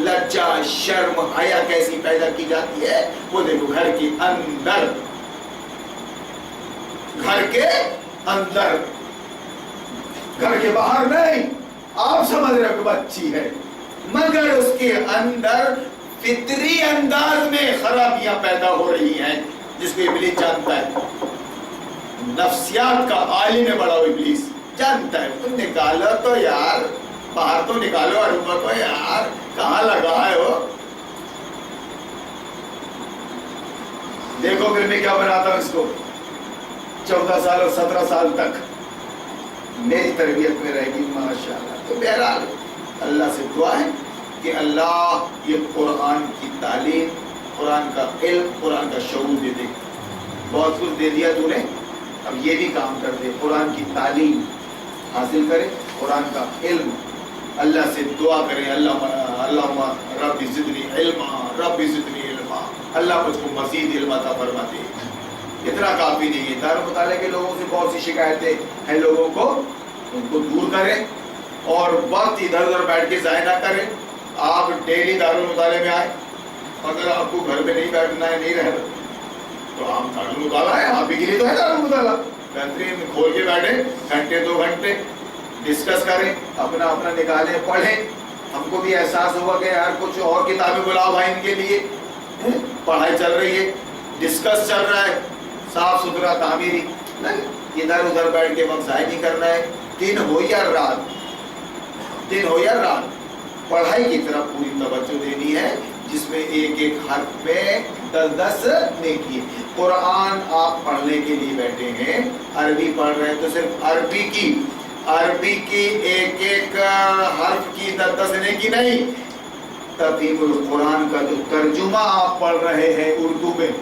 لجا شرم حیا کیسی پیدا کی جاتی ہے وہ دیکھو گھر کے اندر، گھر کے اندر، گھر کے باہر نہیں۔ آپ سمجھ رہے کہ بچی ہے مگر اس کے اندر فطری انداز میں خرابیاں پیدا ہو رہی ہیں جس کو ابلیس جانتا ہے، نفسیات کا عالم ہے بڑا ابلیس، جانتا ہے۔ تم نکالو تو یار باہر، تو نکالو عروبہ کو یار، کہاں لگا ہے وہ؟ دیکھو پھر میں کیا بناتا ہوں اس کو، 14 سال اور 17 سال تک میری تربیت میں رہے گی ماشاءاللہ۔ تو بہرحال اللہ سے دعا ہے کہ اللہ یہ قرآن کی تعلیم، قرآن کا علم، قرآن کا شعور دے دے۔ بہت کچھ دے دیا تو نے، اب یہ بھی کام کر دے، قرآن کی تعلیم حاصل کرے، قرآن کا علم۔ اللہ سے دعا کریں، اللہ رب زدنی علما، رب زدنی علما، اللہ مجھ کو مزید علم عطا فرما دے۔ اتنا کافی نہیں ہے، دارالمطالعہ کے لوگوں سے بہت سی شکایتیں ہیں لوگوں کو، ان کو دور کریں اور وقت ادھر ادھر بیٹھ کے ضائع نہ کریں۔ آپ ڈیلی دارالمطالعہ میں آئیں، اگر آپ کو گھر میں نہیں بیٹھنا ہے، نہیں رہنا تو آپ دارالمطالعہ ہے، آپ ہی کے لیے تو ہے دارالمطالعہ، بہترین کھول کے بیٹھیں، گھنٹے 2 گھنٹے ڈسکس کریں، اپنا نکالیں، پڑھیں۔ ہم کو بھی احساس ہوگا کہ یار کچھ اور کتابیں بلاؤ بھائی ان کے لیے، پڑھائی چل رہی ہے، ڈسکس چل رہا ہے، صاف ستھرا تعمیری، نہیں ادھر ادھر بیٹھ کے وقت ضائع نہیں کرنا ہے۔ دن ہو یا رات پڑھائی کی طرف پوری توجہ دینی ہے، جس میں ایک ایک حرف میں 10 نیکی ہے۔ قرآن آپ پڑھنے کے لیے بیٹھے ہیں، عربی پڑھ رہے ہیں تو صرف عربی کی ایک ایک حرف کی 10 نیکی نہیں، تفہیم القرآن کا جو ترجمہ آپ پڑھ رہے ہیں اردو میں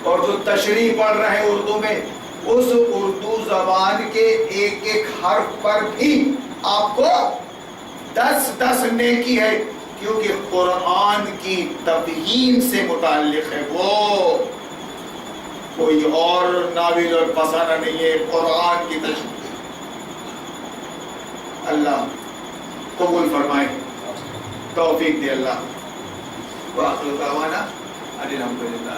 اور جو تشریح پڑھ رہے ہیں اردو میں، اس اردو زبان کے ایک ایک حرف پر بھی آپ کو 10 نیکی ہے، کیونکہ قرآن کی تفہیم سے متعلق ہے، وہ کوئی اور ناول اور فسانہ نہیں ہے، قرآن کی تشریح۔ اللہ قبول فرمائے، توفیق دے اللہ۔ وآخر دعوانا ان الحمدللہ۔